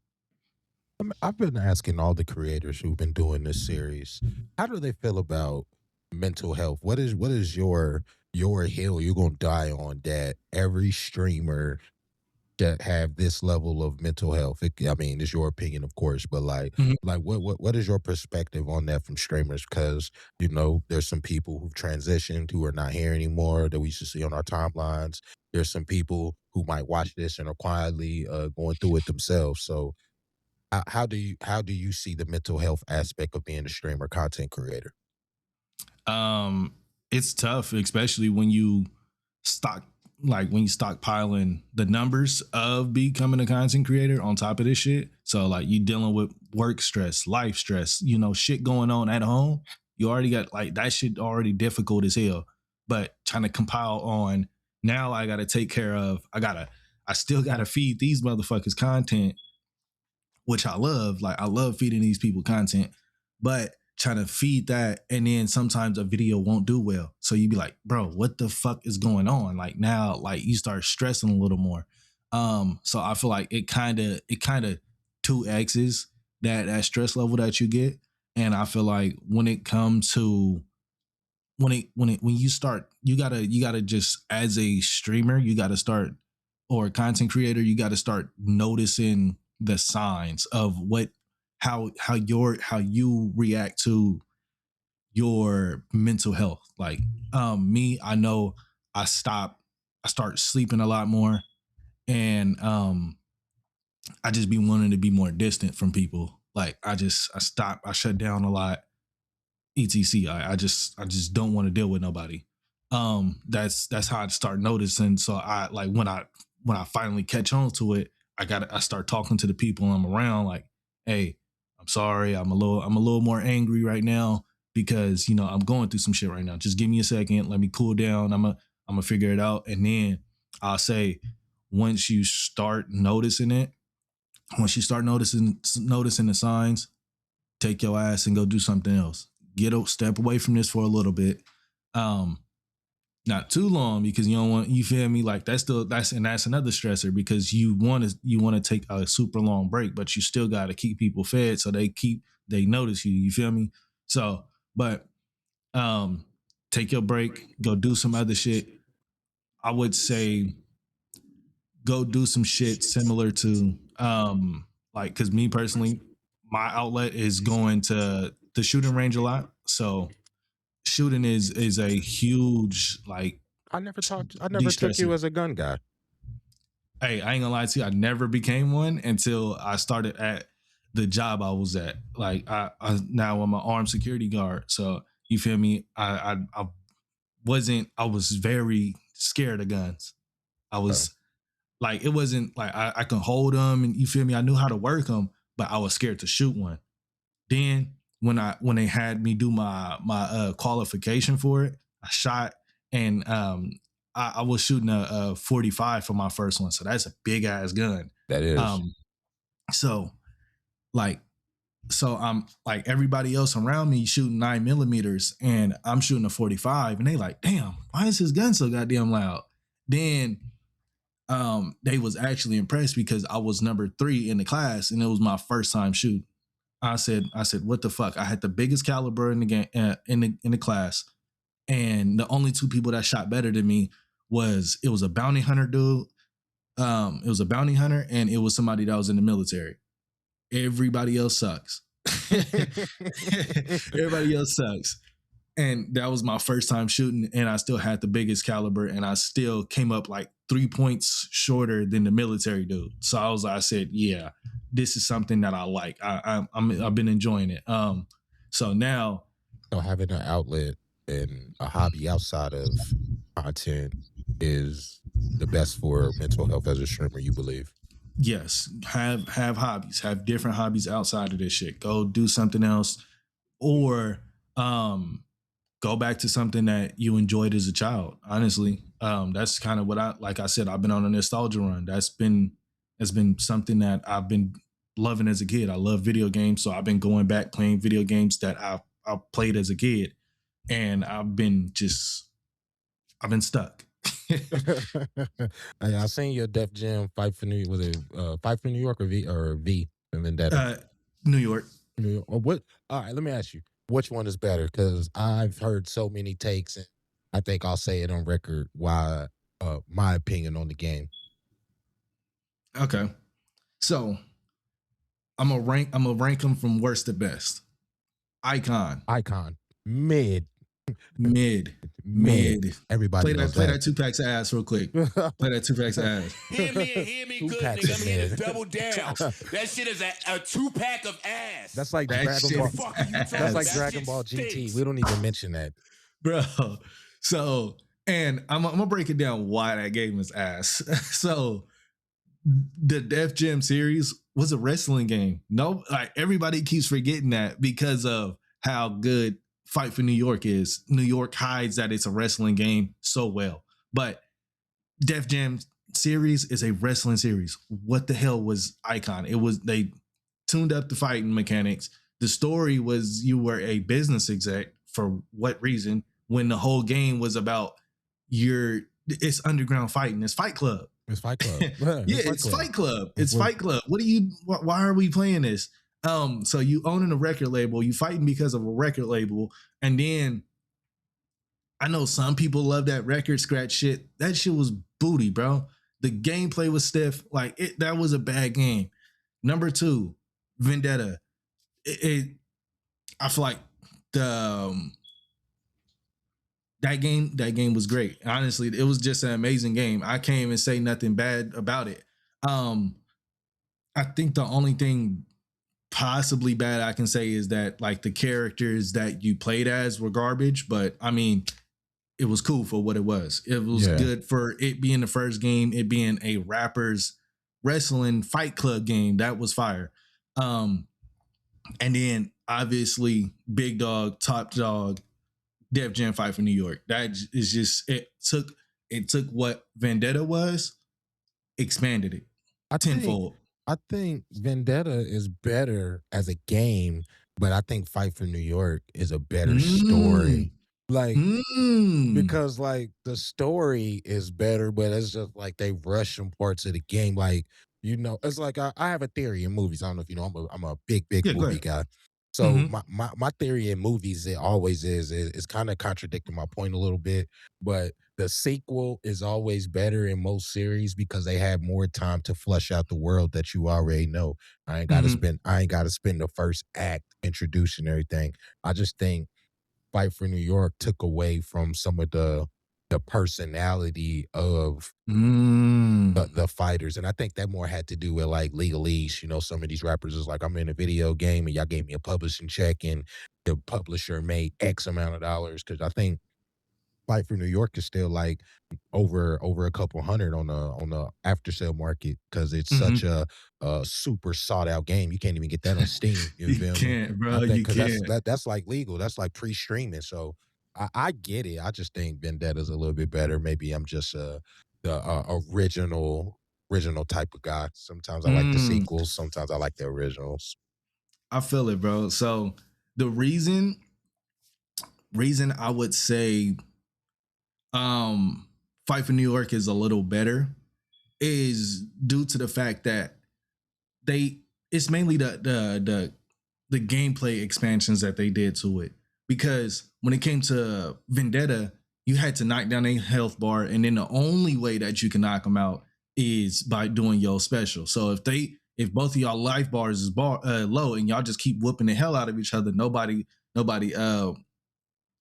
I've been asking all the creators who've been doing this series, how do they feel about mental health? What is your hill you're gonna die on that every streamer that have this level of mental health? I mean, it's your opinion, of course, but Mhm. what is your perspective on that from streamers? Because there's some people who've transitioned who are not here anymore that we used to see on our timelines. There's some people who might watch this and are quietly going through it themselves. So how do you see the mental health aspect of being a streamer content creator? Um, it's tough, especially when you stock when you stockpiling the numbers of becoming a content creator on top of this shit. So like you dealing with work stress, life stress, shit going on at home. You already got like that shit already difficult as hell. But trying to compile on now I gotta take care of I still gotta feed these motherfuckers content, which I love. Like I love feeding these people content, but trying to feed that and then sometimes a video won't do well. So you be like, bro, what the fuck is going on? Like now, like you start stressing a little more. So I feel like it kind of 2x's that stress level that you get. And I feel like when it comes to when you start, you gotta just as a streamer, you gotta start or a content creator, you gotta start noticing the signs of how you react to your mental health. Like me, I know I start sleeping a lot more and I just be wanting to be more distant from people. Like I shut down a lot etc. I just don't want to deal with nobody. That's how I start noticing. So I like when I finally catch on to it, I start talking to the people I'm around. Like, hey, I'm sorry, I'm a little more angry right now because I'm going through some shit right now. Just give me a second, let me cool down. I'm gonna figure it out, and then I'll say once you start noticing it, once you start noticing the signs, take your ass and go do something else. Step away from this for a little bit. Um, not too long because you don't want, you feel me, like that's another stressor because you want to take a super long break, but you still got to keep people fed so they notice you feel me. So but take your break, go do some other shit. I would say go do some shit similar to like, because me personally, my outlet is going to the shooting range a lot. So shooting is a huge like I never took you de-stressor. as a gun guy. Hey, I ain't gonna lie to you, I never became one until I started at the job I was at. Like now I'm an armed security guard. So you feel me? I was very scared of guns. I was like, it wasn't like I can hold them and you feel me? I knew how to work them, but I was scared to shoot one. Then when they had me do my qualification for it, I shot and I was shooting a 45 for my first one. So that's a big ass gun. That is. So like, so I'm like everybody else around me shooting 9mm and I'm shooting a 45 and they like, damn, why is his gun so goddamn loud? Then they was actually impressed because I was number 3 in the class and it was my first time shooting. I said, what the fuck? I had the biggest caliber in the game in the class, and the only 2 people that shot better than me was a bounty hunter dude. It was a bounty hunter, and it was somebody that was in the military. Everybody else sucks. Everybody else sucks. And that was my first time shooting, and I still had the biggest caliber, and I still came up like 3 points shorter than the military dude. So I said, yeah, this is something that I like. I've been enjoying it. So now, having an outlet and a hobby outside of content is the best for mental health as a streamer, you believe? Yes, have hobbies, have different hobbies outside of this shit. Go do something else, or go back to something that you enjoyed as a child. Honestly, that's kind of what I said, I've been on a nostalgia run. That's been something that I've been loving as a kid. I love video games, so I've been going back playing video games that I played as a kid, and I've been stuck. I seen your Def Jam Fight for New York. Was it Fight for New York or V and Vendetta? New York. What? All right, let me ask you, which one is better? Because I've heard so many takes, and I think I'll say it on record why my opinion on the game. Okay, so I'm gonna rank them from worst to best. Icon, mid. Everybody play that 2-pack's ass real quick. Play that 2-pack's ass. Hear me good, nigga. I'm here to double down. That shit is a 2-pack of ass. That's like that Dragon Ball. That's like that Dragon Ball GT. We don't even mention that, bro. So, and I'm gonna break it down why that game is ass. So, the Def Jam series was a wrestling game. No, like everybody keeps forgetting that because of how good Fight for New York is. New York hides that it's a wrestling game so well, but Def Jam series is a wrestling series. What the hell was Icon? It was, they tuned up the fighting mechanics. The story was you were a business exec for what reason when the whole game was about it's underground fighting. It's Fight Club. It's Fight Club. It's Fight Club. It's Fight Club. Why are we playing this? So you owning a record label, you fighting because of a record label, and then I know some people love that record scratch shit. That shit was booty, bro. The gameplay was stiff. Like that was a bad game. Number 2, Vendetta. I feel like that game was great. Honestly, it was just an amazing game. I can't even say nothing bad about it. I think the only thing possibly bad I can say is that like the characters that you played as were garbage, but I mean, it was cool for what it was. It was good for it being the first game, it being a rappers wrestling fight club game. That was fire. And then obviously big dog, top dog, Def Jam Fight for New York. That is just, it took what Vendetta was, expanded it tenfold. I think Vendetta is better as a game, but I think Fight for New York is a better story. Like, Mm. because like the story is better, but it's just like they rush some parts of the game. Like, it's like I have a theory in movies. I don't know if you know, I'm a big Yeah, go movie ahead. guy. So Mhm. my theory in movies, it always is kind of contradicting my point a little bit, but the sequel is always better in most series because they have more time to flesh out the world that you already know. Mhm. I ain't gotta spend the first act introducing everything. I just think Fight for New York took away from some of the personality of Mm. the fighters, and I think that more had to do with like legalese. Some of these rappers is like, I'm in a video game and y'all gave me a publishing check, and the publisher made X amount of dollars. Because I think Fight for New York is still like over a couple hundred on the after sale market because it's such Mhm. a super sought out game. You can't even get that on Steam. You You feel me? can't, I bro. think You because can't. that's like legal. That's like pre streaming. So I get it. I just think Vendetta's a little bit better. Maybe I'm just the original type of guy. Sometimes I like the Mm. sequels. Sometimes I like the originals. I feel it, bro. So the reason I would say Fight for New York is a little better is due to the fact that they it's mainly the gameplay expansions that they did to it. Because when it came to Vendetta, you had to knock down a health bar, and then the only way that you can knock them out is by doing your special. So if both of y'all life bars is low and y'all just keep whooping the hell out of each other, nobody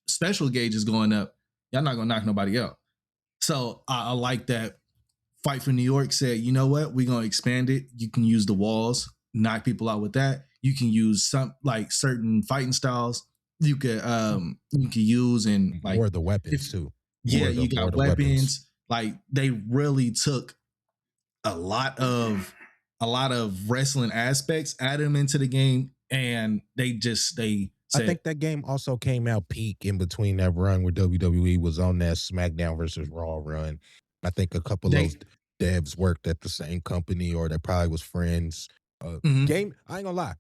special gauge is going up. Y'all not gonna knock nobody out. So I like that Fight for New York said, you know what, we're gonna expand it. You can use the walls, knock people out with that. You can use some like certain fighting styles. You can use and like More of the if weapons too. yeah, you More of got the weapons. weapons. Like they really took a lot of a lot of wrestling aspects, added them into the game, and they I said think that game also came out peak in between that run where WWE was on that SmackDown versus Raw run. I think a couple of those they devs worked at the same company or they probably was friends. mhm. I ain't gonna lie.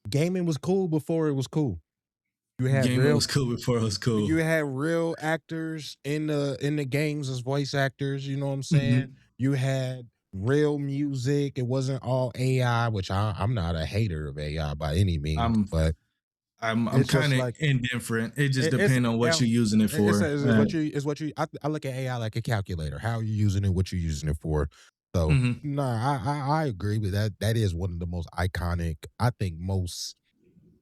Gaming was cool before it was cool. You had Gaming real was cool before it was cool. you had real actors in the games as voice actors, you know what I'm saying? Mhm. You had real music. It wasn't all AI, which I'm not a hater of AI by any means, I'm but I'm it's kind just of like indifferent. It just it's depends on what you're using it for. it's what you I look at AI like a calculator. How are you using it, what you're using it for. So Mhm. no, I agree with that. That is one of the most iconic, I think most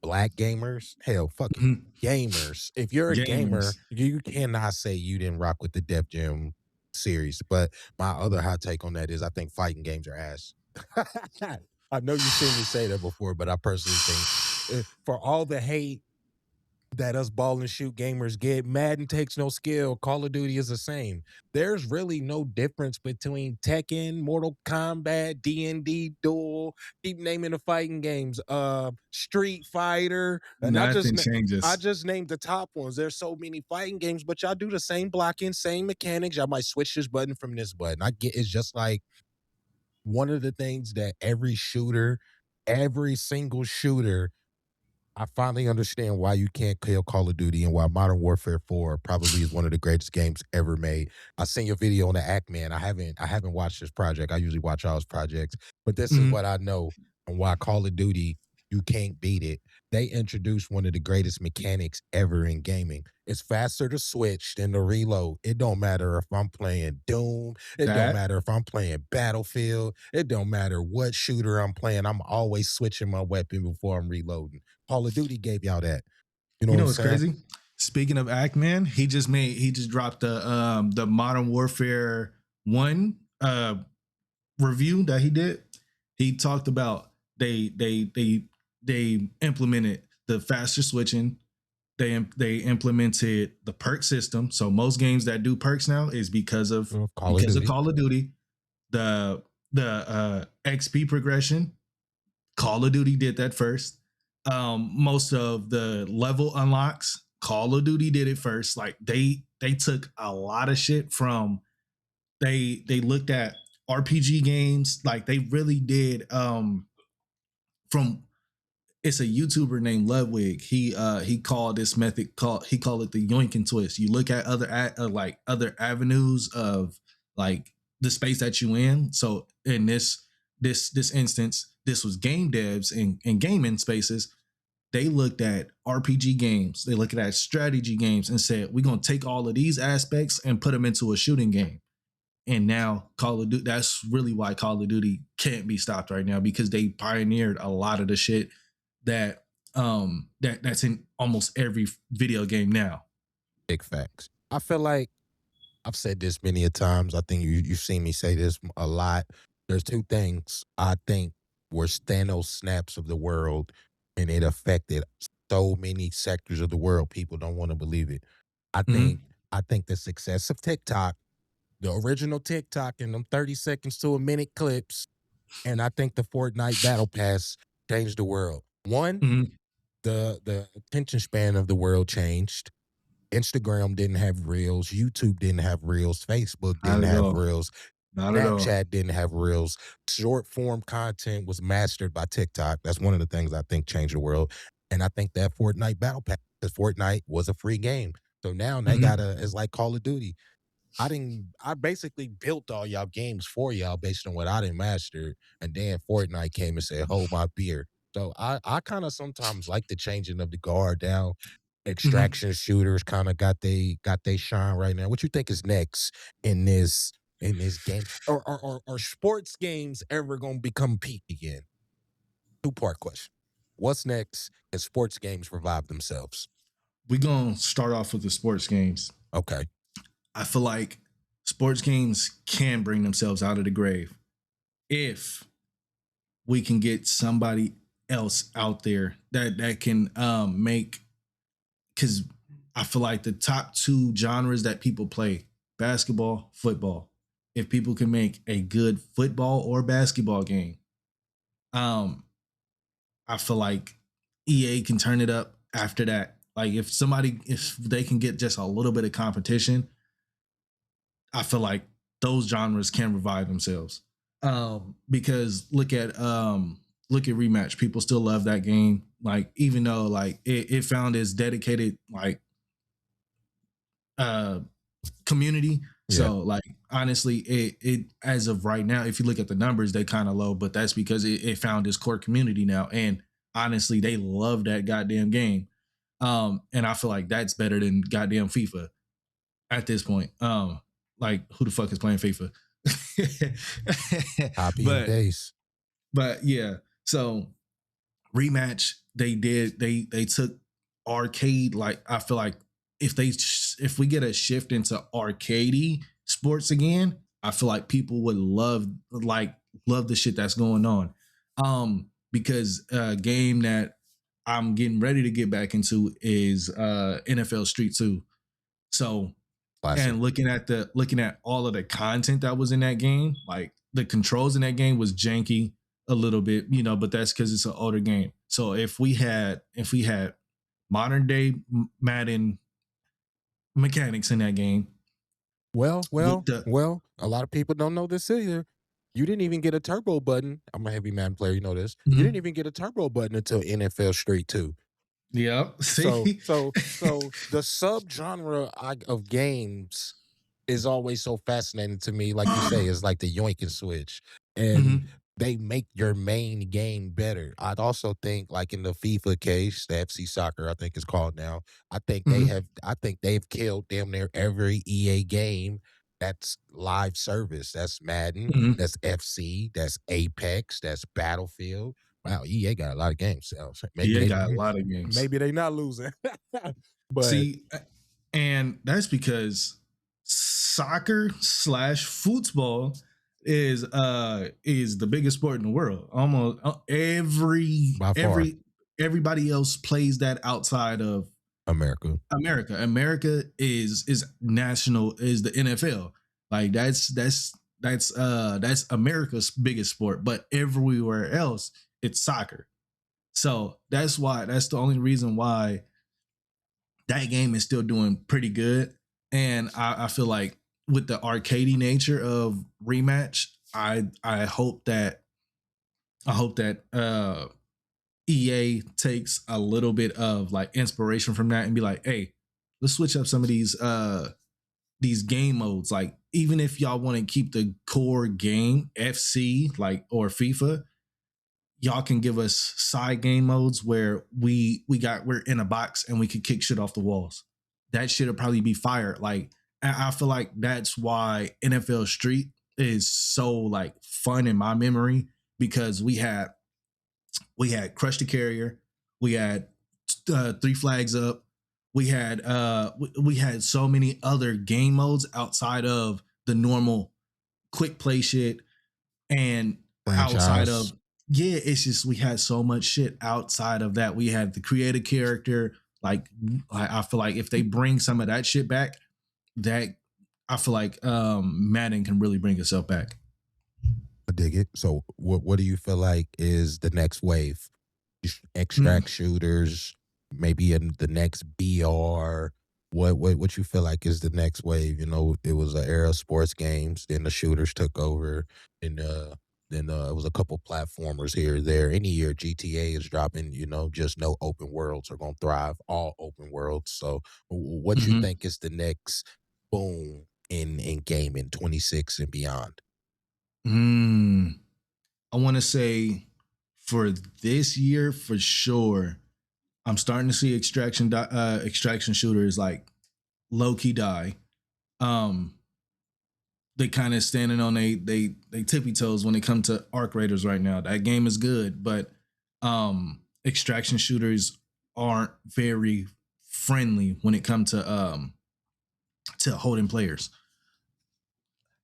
black gamers, hell, fucking Mhm. gamers. If you're a gamer, Gamers. you cannot say you didn't rock with the Def Jam series. But my other hot take on that is I think fighting games are ass. I know you've seen me say that before, but I personally think for all the hate that us ball and shoot gamers get, Madden takes no skill. Call of Duty is the same. There's really no difference between Tekken, Mortal Kombat, D&D, Duel, keep naming the fighting games, Street Fighter, and Nothing I changes. just named the top ones. There's so many fighting games, but y'all do the same blocking, same mechanics. Y'all might switch this button from this button. I get it's just like one of the things that every single shooter I finally understand why you can't kill Call of Duty and why Modern Warfare 4 probably is one of the greatest games ever made. I seen your video on the Act Man. I haven't watched this project. I usually watch all his projects, but this is Mhm. what I know and why Call of Duty you can't beat it. They introduced one of the greatest mechanics ever in gaming. It's faster to switch than to reload. It don't matter if I'm playing Doom. It don't That matter if I'm playing Battlefield. It don't matter what shooter I'm playing. I'm always switching my weapon before I'm reloading. Call of Duty gave y'all that. You know you what know I'm what's saying? crazy? Speaking of Ackman, he just dropped the Modern Warfare 1 review that he did. He talked about they implemented the faster switching. They implemented the perk system. So most games that do perks now is Call of Duty. Call of Duty. The XP progression, Call of Duty did that first. Most of the level unlocks, Call of Duty did it first. Like they took a lot of shit from they looked at RPG games. Like they really did from it's a YouTuber named Ludwig. He called this method he called it the yoink and twist. You look at like other avenues of like the space that you in. So in this instance, this was game devs and gaming spaces. They looked at RPG games, they looked at strategy games and said, we're gonna take all of these aspects and put them into a shooting game. And now Call of Duty, that's really why Call of Duty can't be stopped right now, because they pioneered a lot of the shit that's in almost every video game now. Big facts. I feel like I've said this many a times. I think you've seen me say this a lot. There's two things I think were Thanos snaps of the world, and it affected so many sectors of the world. People don't want to believe it. I think I think the success of TikTok, the original TikTok, and them 30 seconds to a minute clips, and I think the Fortnite Battle Pass changed the world. One, the attention span of the world changed. Instagram didn't have reels, YouTube didn't have reels, Facebook didn't have reels, Not at all. Snapchat didn't have reels. Short form content was mastered by TikTok. That's one of the things I think changed the world. And I think that Fortnite Battle Pass, because Fortnite was a free game. So now they it's like Call of Duty. I basically built all y'all games for y'all based on what I didn't master. And then Fortnite came and said, hold my beer. So I kind of sometimes like the changing of the guard down. Extraction shooters kind of got they shine right now. What you think is next in this game? Are sports games ever gonna become peak again? 2-part question. What's next as sports games revive themselves? We're gonna start off with the sports games. Okay. I feel like sports games can bring themselves out of the grave if we can get somebody else out there that can make, because I feel like the top two genres that people play, basketball, football. If people can make a good football or basketball game, I feel like EA can turn it up after that. Like if they can get just a little bit of competition, I feel like those genres can revive themselves. Because look at Rematch. People still love that game. Like even though like it found its dedicated like community. Yeah. So like honestly, it as of right now, if you look at the numbers, they kind of low, but that's because it found its core community now. And honestly, they love that goddamn game. And I feel like that's better than goddamn FIFA at this point. Like who the fuck is playing FIFA? Happy days. But yeah, so Rematch, they took arcade. Like I feel like if we get a shift into arcadey sports again, I feel like people would love the shit that's going on. Because a game that I'm getting ready to get back into is NFL Street 2. So classic. And looking at all of the content that was in that game, like the controls in that game was janky a little bit, but that's because it's an older game. So if we had modern day Madden mechanics in that game. Well, a lot of people don't know this either. You didn't even get a turbo button. I'm a heavy Madden player, you know this. You didn't even get a turbo button until NFL Street 2. Yep. See? So the subgenre of games is always so fascinating to me. Like you say, it's like the yoink and switch. And they make your main game better. I'd also think, like in the FIFA case, the FC Soccer, I think it's called now. I think they've killed damn near every EA game that's live service. That's Madden, that's FC, that's Apex, that's Battlefield. Wow, EA got a lot of games. Maybe got a lot of games. Maybe they not losing. But see, and that's because soccer / football is the biggest sport in the world. Almost everybody else plays that outside of America. America is national, is the NFL. Like that's America's biggest sport, but everywhere else it's soccer. So that's the only reason why that game is still doing pretty good. And I feel like with the arcadey nature of Rematch, I hope that EA takes a little bit of like inspiration from that and be like, hey, let's switch up some of these game modes. Like, even if y'all want to keep the core game, FC, like, or FIFA, y'all can give us side game modes where we're in a box and we could kick shit off the walls. That shit will probably be fired. Like, I feel like that's why NFL Street is so like fun in my memory, because we had Crush the Carrier, we had Three Flags Up, we had so many other game modes outside of the normal quick play shit, and outside Franchise. of, yeah, it's just we had so much shit outside of that. We had the creative character. Like, I feel like if they bring some of that shit back, that I feel like Madden can really bring itself back. I dig it. So, what do you feel like is the next wave? Extract shooters, maybe in the next BR. What you feel like is the next wave? You know, it was an era of sports games. Then the shooters took over, and then it was a couple platformers here or there. Any year GTA is dropping, you know, just no open worlds are gonna thrive. All open worlds. So, what you Mm-hmm. think is the next boom in gaming 26 and beyond? I want to say for this year, for sure, I'm starting to see extraction shooters like low key die. Um, they kind of standing on they tippy toes when it comes to Arc Raiders right now. That game is good, but extraction shooters aren't very friendly when it comes to holding players.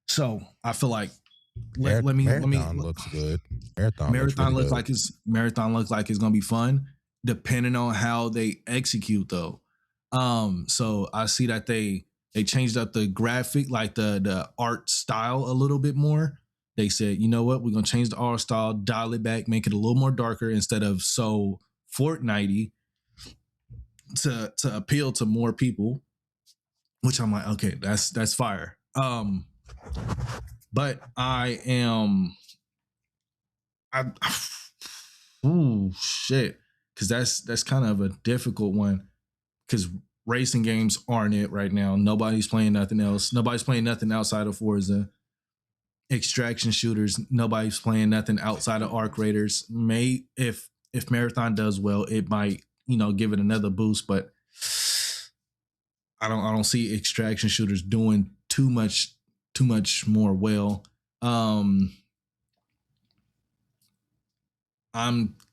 So I feel like let me Marathon looks good. Marathon looks good. like it's gonna be fun, depending on how they execute though. So I see that they changed up the graphic, like the art style a little bit more. They said, you know what, we're gonna change the art style, dial it back, make it a little more darker instead of so Fortnite to appeal to more people. Which I'm like, okay, that's fire. But I am ooh shit, because that's kind of a difficult one, because racing games aren't it right now. Nobody's playing nothing else. Nobody's playing nothing outside of Forza. Extraction shooters, nobody's playing nothing outside of Arc Raiders. May if Marathon does well, it might, you know, give it another boost, but I don't see extraction shooters doing too much more well. I'm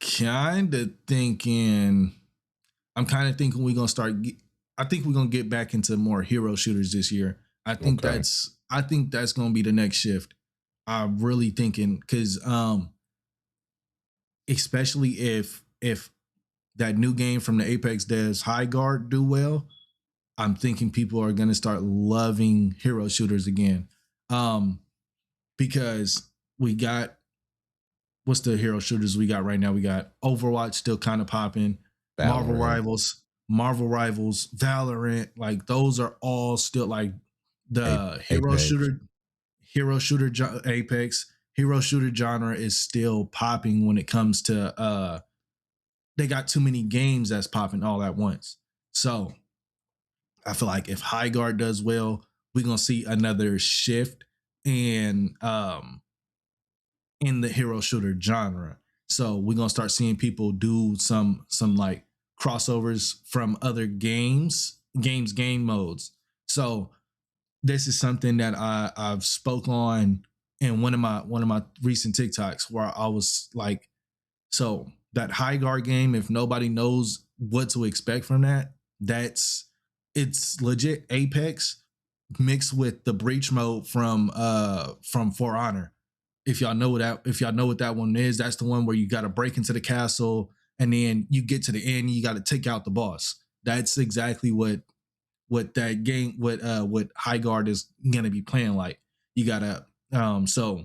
kind of thinking we're gonna start. I think we're gonna get back into more hero shooters this year. I think Okay. that's gonna be the next shift. I'm really thinking, because especially if that new game from the Apex devs, High Guard, do well, I'm thinking people are gonna start loving hero shooters again. Because we got, what's the hero shooters we got right now? We got Overwatch still kind of popping, Valorant. Marvel Rivals, Valorant. Like, those are all still like the Apex. Apex hero shooter genre is still popping when it comes to they got too many games that's popping all at once. So I feel like if High Guard does well, we're gonna see another shift in the hero shooter genre. So we're gonna start seeing people do some like crossovers from other game modes. So this is something that I've spoke on in one of my recent TikToks, where I was like, so that High Guard game, if nobody knows what to expect from that, it's legit Apex mixed with the breach mode from For Honor. If y'all know what that one is, that's the one where you got to break into the castle and then you get to the end, you got to take out the boss. That's exactly what that game, what High Guard is gonna be playing like. You gotta so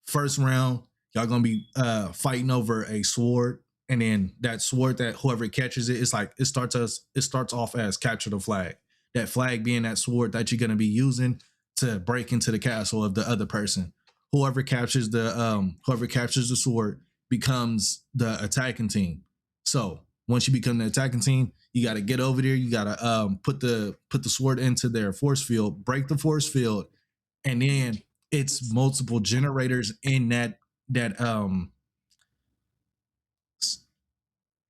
first round, y'all gonna be fighting over a sword, and then that sword, that whoever catches it, it's like it starts off as capture the flag. That flag being that sword that you're gonna be using to break into the castle of the other person. Whoever captures the sword becomes the attacking team. So once you become the attacking team, you got to get over there. You got to put the sword into their force field, break the force field, and then it's multiple generators in that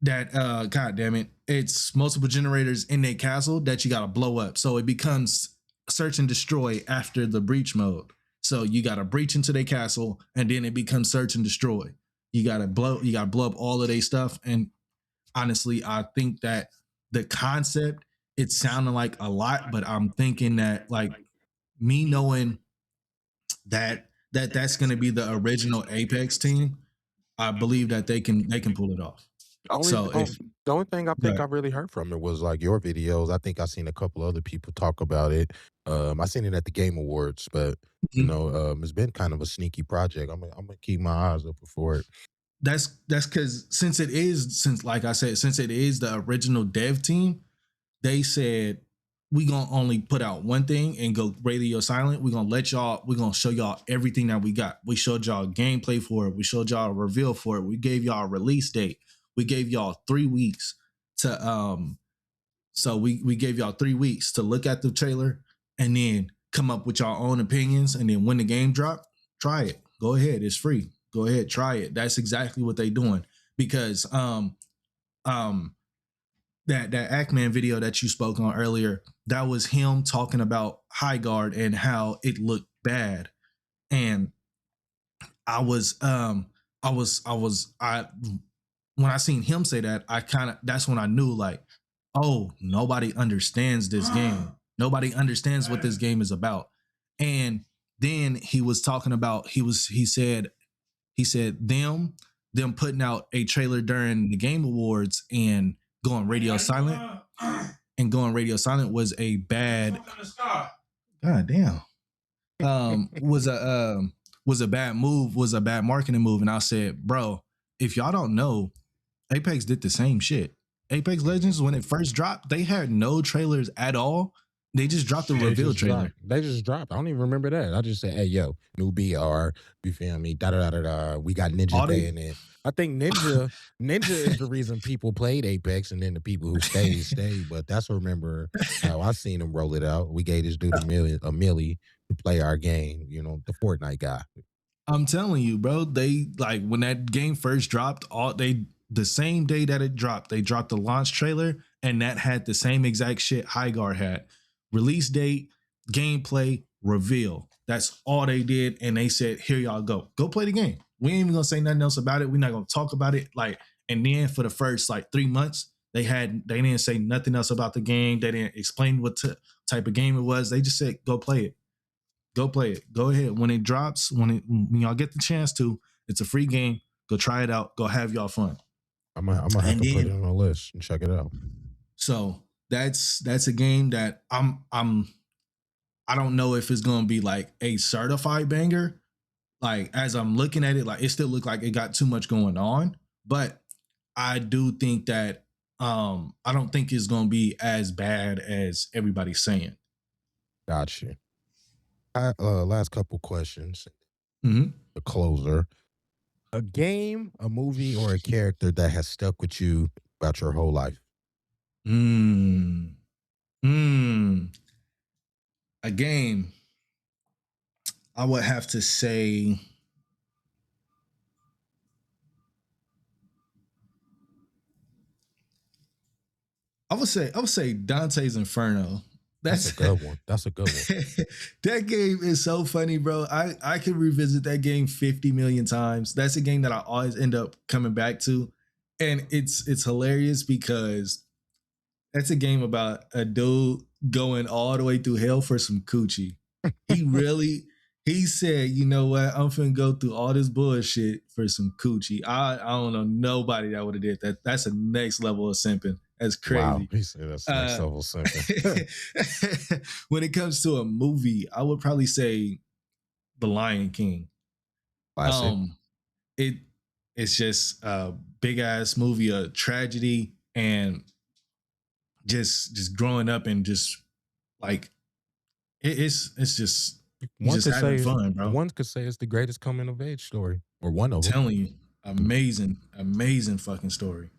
god damn it, it's multiple generators in that castle that you got to blow up. So it becomes search and destroy after the breach mode. So you got to breach into their castle, and then it becomes search and destroy. You got to blow up all of their stuff. And honestly, I think that the concept, it sounded like a lot, but I'm thinking that, like, me knowing that's going to be the original Apex team, I believe that they can pull it off. The only thing I think I really heard from it was like your videos. I think I seen a couple other people talk about it. I seen it at the Game Awards, but it's been kind of a sneaky project. I'm gonna keep my eyes open for it. That's because since it is the original dev team, they said we gonna only put out one thing and go radio silent. We're gonna show y'all everything that we got. We showed y'all gameplay for it. We showed y'all a reveal for it. We gave y'all a release date. We gave y'all 3 weeks to we gave y'all 3 weeks to look at the trailer and then come up with your own opinions. And then when the game drop, try it. Go ahead, it's free. Go ahead, try it. That's exactly what they doing. Because that Ackman video that you spoke on earlier, that was him talking about High Guard and how it looked bad. And when I seen him say that, that's when I knew, like, oh, nobody understands this game. Nobody understands what this game is about. And then he was talking about, he said them putting out a trailer during the Game Awards and going radio silent was a bad, god damn, was a bad move, was a bad marketing move. And I said, bro, if y'all don't know, Apex did the same shit. Apex Legends, when it first dropped, they had no trailers at all. They just dropped the reveal trailer. They just dropped. I don't even remember that. I just said, hey, yo, new BR, you feel me? Da-da-da-da-da. We got Ninja Day in it. I think Ninja is the reason people played Apex, and then the people who stayed. But that's remember how I seen them roll it out. We gave this dude a milli to play our game, the Fortnite guy. I'm telling you, bro, they, like, when that game first dropped, the same day that it dropped, they dropped the launch trailer, and that had the same exact shit High Guard had. Release date, gameplay, reveal. That's all they did. And they said, here y'all go. Go play the game. We ain't even gonna say nothing else about it. We're not gonna talk about it. Like, and then for the first 3 months, they didn't say nothing else about the game. They didn't explain what type of game it was. They just said, go play it. Go play it. Go ahead. When it drops, when y'all get the chance to, it's a free game. Go try it out. Go have y'all fun. I might have to put it on a list and check it out. So that's a game that I don't know if it's gonna be like a certified banger. Like, as I'm looking at it, like, it still looked like it got too much going on. But I do think that I don't think it's gonna be as bad as everybody's saying. Gotcha. Last couple questions. Mm-hmm. The closer. A game, a movie, or a character that has stuck with you about your whole life? A game, I would have to say, I would say Dante's Inferno. That's a good one. That game is so funny, bro. I can revisit that game 50 million times. That's a game that I always end up coming back to. And it's hilarious because that's a game about a dude going all the way through hell for some coochie. He said, you know what? I'm finna go through all this bullshit for some coochie. I don't know nobody that would have did that. That's a next level of simping. That's crazy. Wow, he said that's next level simping. When it comes to a movie, I would probably say The Lion King. Classic. It's just a big ass movie, a tragedy, and just growing up and just like it's just having fun, bro. One could say it's the greatest coming of age story, or one of them. Telling you, amazing fucking story.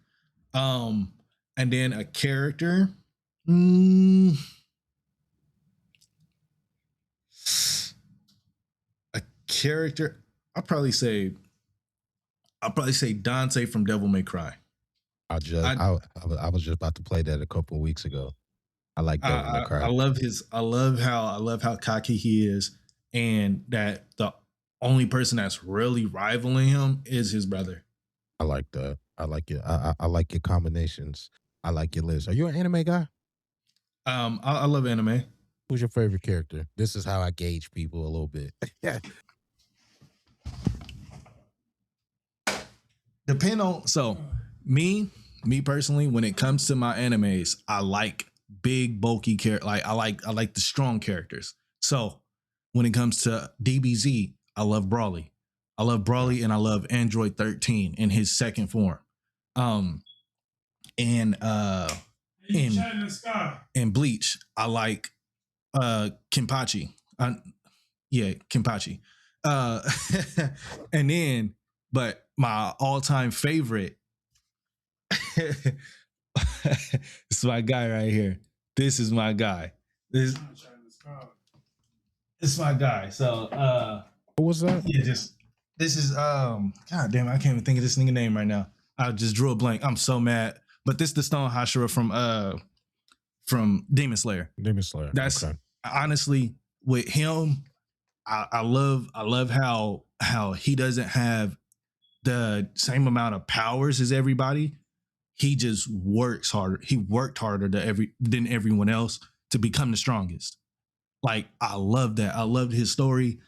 And then a character. Mm, a character. I'll probably say Dante from Devil May Cry. I was just about to play that a couple of weeks ago. I like Devil May Cry. I love how cocky he is, and that the only person that's really rivaling him is his brother. I like that. I like it. I like your combinations. I like your list. Are you an anime guy? I love anime. Who's your favorite character? This is how I gauge people a little bit. Yeah. Depend on me personally, when it comes to my animes, I like big bulky characters. Like I like the strong characters. So when it comes to DBZ, I love Brawly. And I love Android 13 in his second form. In Bleach, I like Kenpachi. Kenpachi. And then, but my all-time favorite this is my guy right here. This is my guy. This is my guy. So what was that? Yeah, this is God damn, I can't even think of this nigga name right now. I just drew a blank. I'm so mad. But this is the Stone Hashira from Demon Slayer. That's okay. Honestly, with him, I love how he doesn't have the same amount of powers as everybody. He just works harder. He worked harder than everyone else to become the strongest. Like, I love that. I loved his story.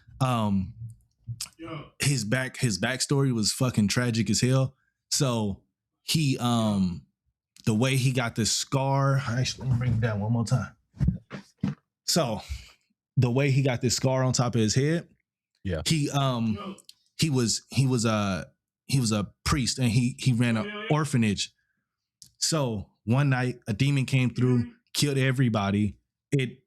His backstory was fucking tragic as hell. So he the way he got this scar. Actually, let me bring it down one more time. So the way he got this scar on top of his head, yeah. He was a priest, and he ran an orphanage. So one night a demon came through, killed everybody. It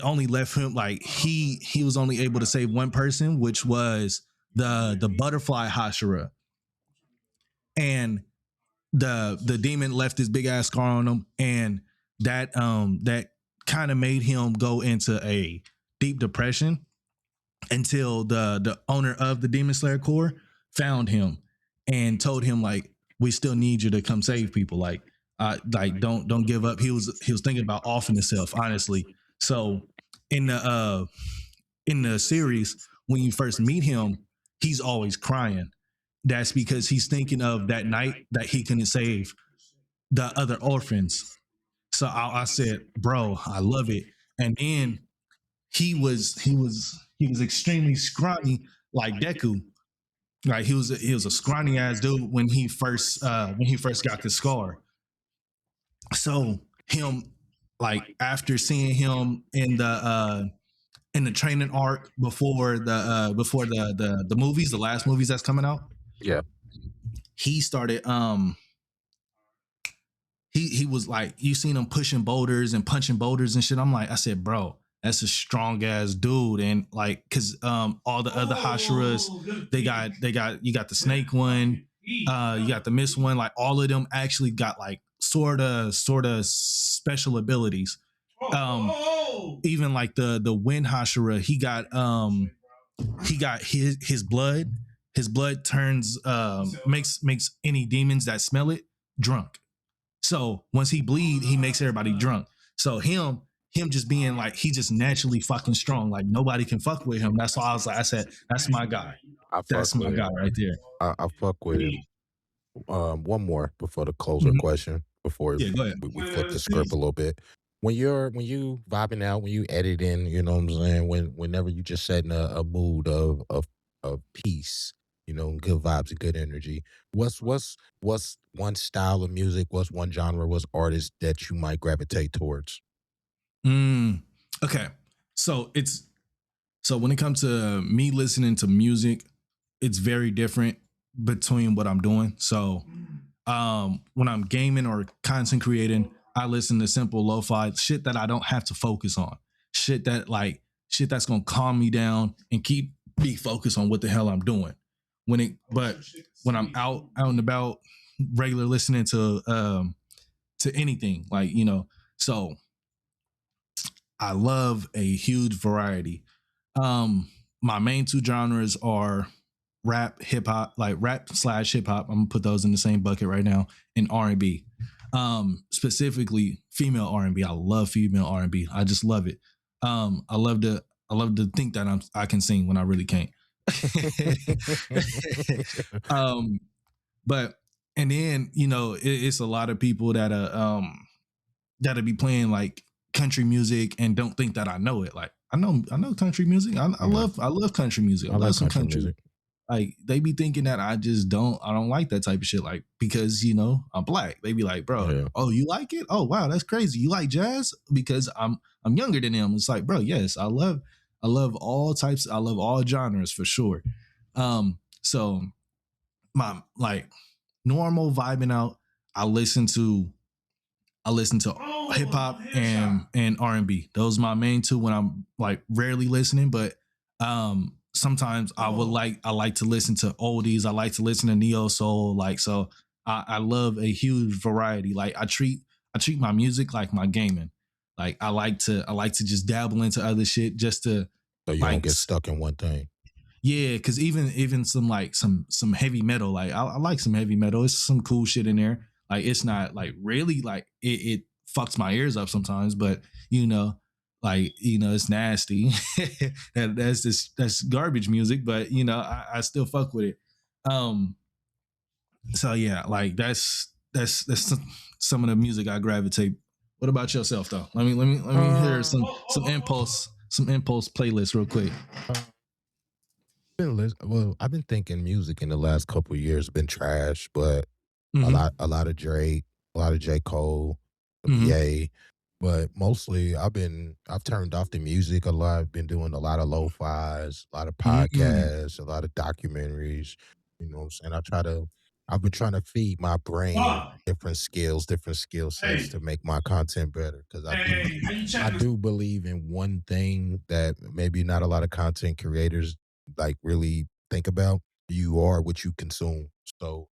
only left him, like, he was only able to save one person, which was the butterfly Hashira. And the demon left this big ass scar on him, and that kind of made him go into a deep depression until the owner of the Demon Slayer Corps found him and told him, like, we still need you to come save people. Like don't give up. He was thinking about offing himself, honestly. So in the series, when you first meet him, he's always crying. That's because he's thinking of that night that he couldn't save the other orphans. So I said, bro, I love it. And then he was extremely scrawny, like Deku. Like he was a scrawny ass dude when he first got the scar. So him, like, after seeing him in the training arc before the movies, the last movies that's coming out, yeah, he started he was like, you seen him pushing boulders and punching boulders and shit. I said, bro, that's a strong ass dude. And like, cause all the other Hashiras, you got the snake one, you got the mist one, like all of them actually got like sort of special abilities. Even like the wind Hashira, he got his blood turns makes any demons that smell it drunk. So once he bleed, he makes everybody drunk. So him just being like, he just naturally fucking strong. Like nobody can fuck with him. That's why I said, that's my guy. That's my guy right there. I fuck with him. One more before the closer question, before we flip the script a little bit. When you vibing out, when you editing, you know what I'm saying? Whenever you just setting a mood of peace, you know, good vibes and good energy. What's one style of music? What's one genre? What's artist that you might gravitate towards? Okay. So when it comes to me listening to music, it's very different between what I'm doing. So when I'm gaming or content creating, I listen to simple lo-fi shit that I don't have to focus on. Shit that's gonna calm me down and keep me focused on what the hell I'm doing. when I'm out and about, regular listening to anything, like, you know, so I love a huge variety. My main two genres are rap, hip hop, like rap slash hip hop. I'm gonna put those in the same bucket right now, and R&B. Specifically female R&B. I love female R&B. I just love it. I love to think that I can sing when I really can't. um, but and then, you know, it's a lot of people that'll be playing like country music and don't think that I know it. Like I know country music. I love country music. I love some country music. Like they be thinking that I don't like that type of shit. Like, because, you know, I'm black. They be like, bro, yeah. Oh, you like it? Oh, wow, that's crazy. You like jazz? Because I'm younger than them. It's like, bro, yes, I love all types. I love all genres for sure. So my like normal vibing out, I listen to hip hop and R&B. Those are my main two when I'm like rarely listening, but sometimes I like to listen to oldies. I like to listen to neo soul. Like, so I love a huge variety. Like I treat my music like my gaming. Like I like to just dabble into other shit just to, so you don't get stuck in one thing. Yeah, because even some like some heavy metal. Like I like some heavy metal. It's some cool shit in there. Like it's not like really like it fucks my ears up sometimes, but you know, like, you know, it's nasty. that's garbage music, but you know, I still fuck with it. So yeah, like that's some of the music I gravitate. What about yourself though? Let me hear some impulse playlists real quick. Well, I've been thinking music in the last couple of years been trash, but a lot of Drake, a lot of J. Cole, Ye, but mostly I've turned off the music a lot. I've been doing a lot of lo-fis, a lot of podcasts, a lot of documentaries. You know what I'm saying? I've been trying to feed my brain different skill sets to make my content better. Because I do believe in one thing that maybe not a lot of content creators like really think about. You are what you consume. So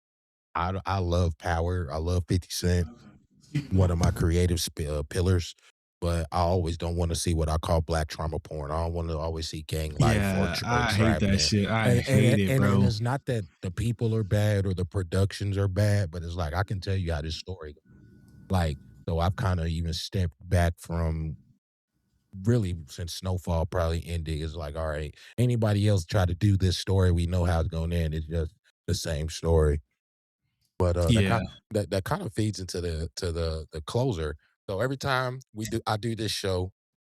I love Power. I love 50 Cent. One of my creative pillars. But I always don't want to see what I call black trauma porn. I don't want to always see gang life or I hate that shit. I hate it, bro. And it's not that the people are bad or the productions are bad, but it's like I can tell you how this story, like, so I've kind of even stepped back from really since Snowfall probably ended. It's like, all right, anybody else try to do this story, we know how it's going to end. It's just the same story. But that kind of feeds into the closer. So every time I do this show,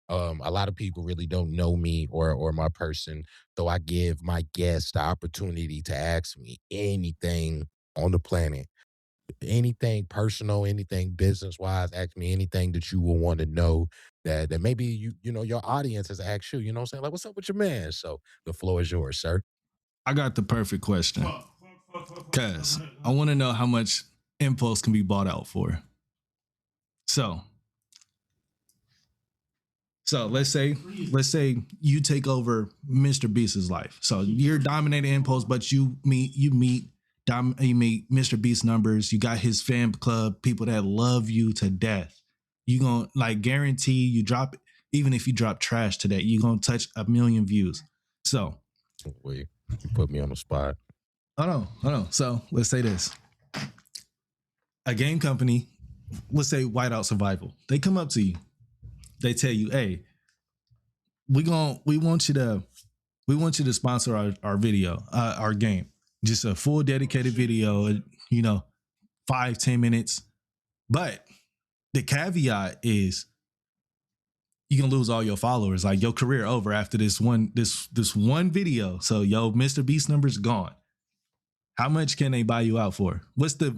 a lot of people really don't know me or my person. So I give my guests the opportunity to ask me anything on the planet, anything personal, anything business wise. Ask me anything that you will want to know that maybe you know your audience has asked you. You know what I'm saying? Like, what's up with your man? So the floor is yours, sir. I got the perfect question. Cause I want to know how much Impulse can be bought out for. So let's say you take over Mr. Beast's life. So you're dominating Impulse, but you meet Mr. Beast numbers. You got his fan club, people that love you to death. You gonna like guarantee you drop, even if you drop trash today, you gonna touch 1 million views. So wait, you put me on the spot. Hold on. So let's say this. A game company, let's say Whiteout Survival, they come up to you. They tell you, hey, we want you to sponsor our video, our game. Just a full dedicated video, you know, 5-10 minutes. But the caveat is you're gonna lose all your followers, like your career over after this one video. So yo, Mr. Beast number's gone. How much can they buy you out for? What's the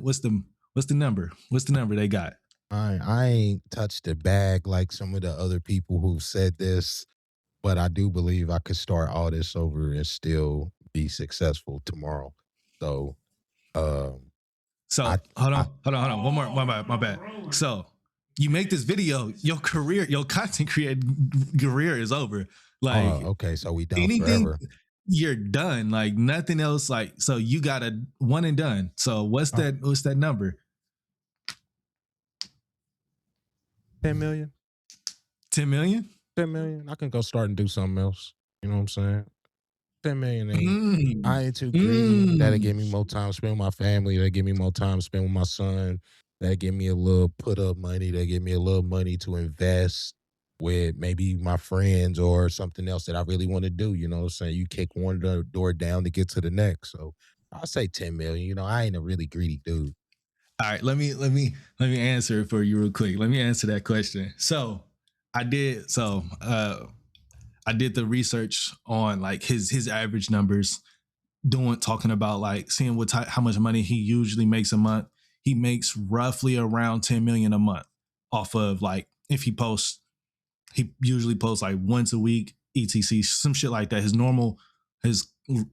number? What's the number they got? I ain't touched the bag like some of the other people who said this, but I do believe I could start all this over and still be successful tomorrow. So, hold on. One more, my bad. So you make this video, your career, your content career is over. Like, okay, so we done forever. you're done. Like nothing else. Like, so you got a one and done. So what's that number? 10 million. 10 million? 10 million. I can go start and do something else. You know what I'm saying? 10 million ain't. I ain't too greedy. That'll give me more time to spend with my family. That'll give me more time to spend with my son. That'll give me a little put up money. That'll give me a little money to invest with maybe my friends or something else that I really want to do. You know what I'm saying? You kick one door down to get to the next. So I'll say 10 million. You know, I ain't a really greedy dude. All right, let me answer it for you real quick. Let me answer that question. So I did the research on like his average numbers, talking about like seeing how much money he usually makes a month. He makes roughly around 10 million a month off of like if he usually posts like once a week, etc. Some shit like that.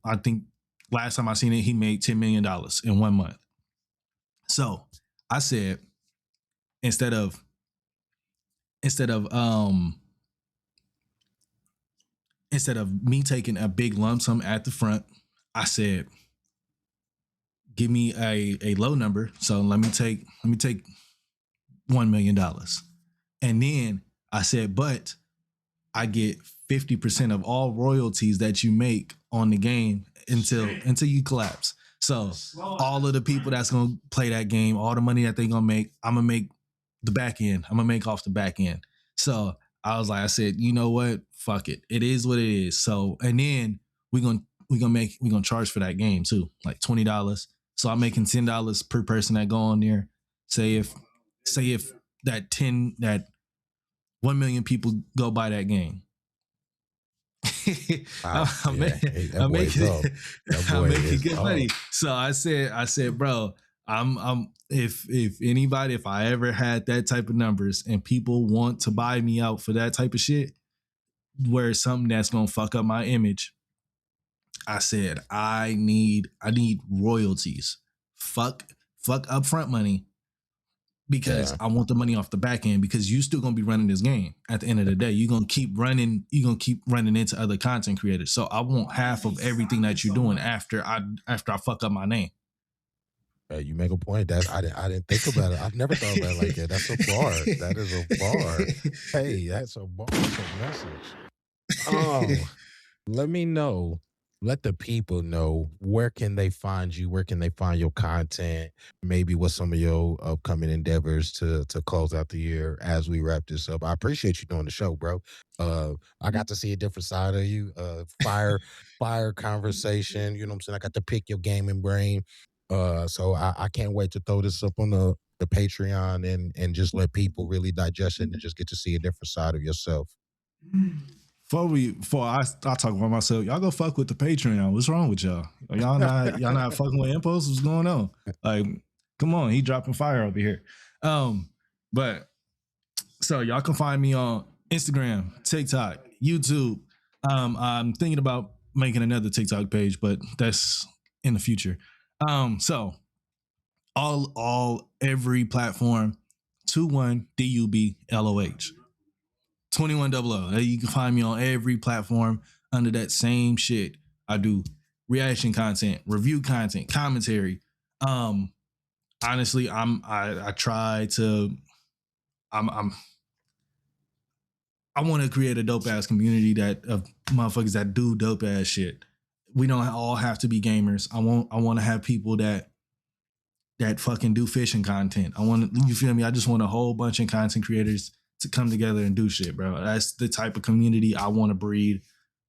I think last time I seen it, he made $10 million in 1 month. So I said, instead of me taking a big lump sum at the front, I said, give me a low number. So let me take $1 million. And then I said, but I get 50% of all royalties that you make on the game until you collapse. So all of the people that's gonna play that game, all the money that they gonna make, I'm gonna make the back end. I'm gonna make off the back end. So I said, you know what? Fuck it. It is what it is. So, and then we're gonna charge for that game too, like $20. So I'm making $10 per person that go on there. Say if that 1 million people go buy that game. I'm making good money. So I said, bro, if I ever had that type of numbers and people want to buy me out for that type of shit, where it's something that's gonna fuck up my image, I said I need royalties. Fuck upfront money. Because I want the money off the back end, because you still gonna be running this game at the end of the day. You're gonna keep running into other content creators. So I want half of everything that you're doing after I fuck up my name. You make a point. I didn't think about it. I've never thought about it like that. That's a bar. That is a bar. Hey, that's a bar. That's a message. Oh, let me know. Let the people know, where can they find you? Where can they find your content? Maybe what some of your upcoming endeavors to close out the year as we wrap this up. I appreciate you doing the show, bro. I got to see a different side of you. Fire conversation. You know what I'm saying? I got to pick your gaming brain. So I can't wait to throw this up on the Patreon and just let people really digest it and just get to see a different side of yourself. Before I talk about myself, y'all go fuck with the Patreon. What's wrong with y'all? Y'all not fucking with Impulse? What's going on? Like, come on, he dropping fire over here. But so y'all can find me on Instagram, TikTok, YouTube. I'm thinking about making another TikTok page, but that's in the future. So every platform, 21DUBLOH. 2100. You can find me on every platform under that same shit. I do reaction content, review content, commentary. Honestly, I try to I want to create a dope ass community of motherfuckers that do dope ass shit. We don't all have to be gamers. I want to have people that fucking do fishing content. You feel me? I just want a whole bunch of content creators to come together and do shit, bro. That's the type of community I want to breed.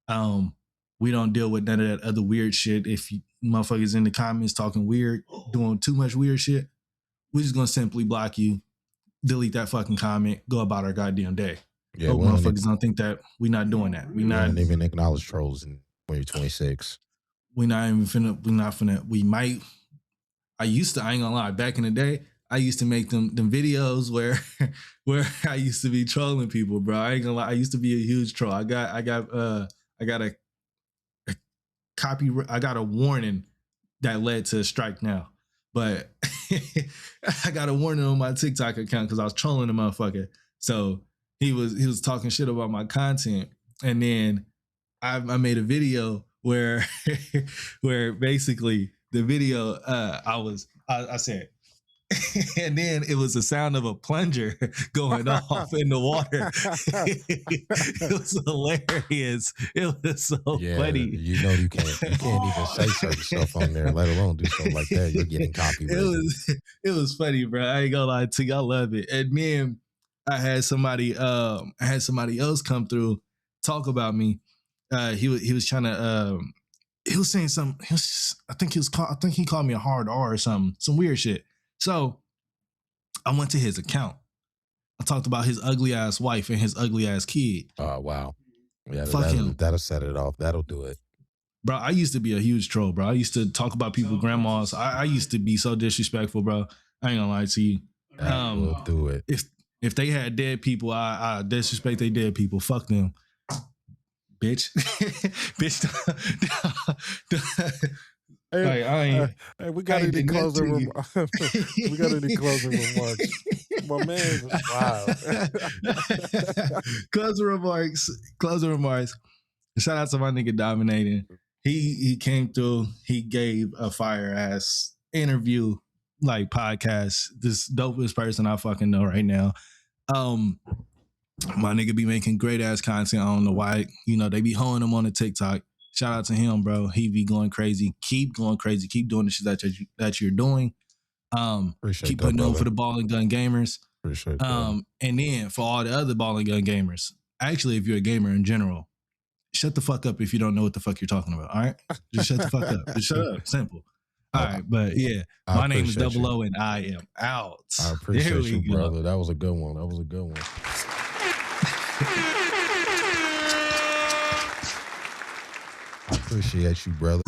We don't deal with none of that other weird shit. If you motherfuckers in the comments talking weird, doing too much weird shit, we're just gonna simply block you, delete that fucking comment, go about our goddamn day. Yeah, motherfuckers don't think that we're not doing that. We don't even acknowledge trolls in 2026. We might. I ain't gonna lie, back in the day, I used to make them videos where I used to be trolling people, bro. I ain't gonna lie, I used to be a huge troll. I got a warning that led to a strike now. But I got a warning on my TikTok account because I was trolling the motherfucker. So he was talking shit about my content, and then I made a video where where basically the video I said and then it was the sound of a plunger going off in the water. It was hilarious. It was so funny. You know you can't even say certain stuff on there, let alone do stuff like that. You're getting copyrighted. It was funny, bro. I ain't gonna lie to you. I love it. And then I had somebody else come through talk about me. He was trying to he was saying something. I think he called me a hard R or something, some weird shit. So I went to his account. I talked about his ugly ass wife and his ugly ass kid. Oh, wow. Yeah, him. That'll set it off. That'll do it. Bro, I used to be a huge troll, bro. I used to talk about people's grandmas. I used to be so disrespectful, bro. I ain't gonna lie to you. We'll do it. If they had dead people, I disrespect they dead people. Fuck them. Bitch. Bitch. Hey, we got any closing remarks? We got any closing remarks? My man was wild. Closing remarks. Shout out to my nigga Dominating. He came through. He gave a fire ass interview, like podcast. This dopest person I fucking know right now. My nigga be making great ass content. I don't know why. They be hoeing him on the TikTok. Shout out to him, bro. He be going crazy. Keep going crazy. Keep doing the shit that you're doing. Keep putting on for the ball and gun gamers. Appreciate that. And then for all the other ball and gun gamers, actually, if you're a gamer in general, shut the fuck up if you don't know what the fuck you're talking about. All right, just shut the fuck up. Just shut up. Simple. All right, but yeah, my name is Double O, and I am out. I appreciate you, brother. That was a good one. I appreciate you, brother.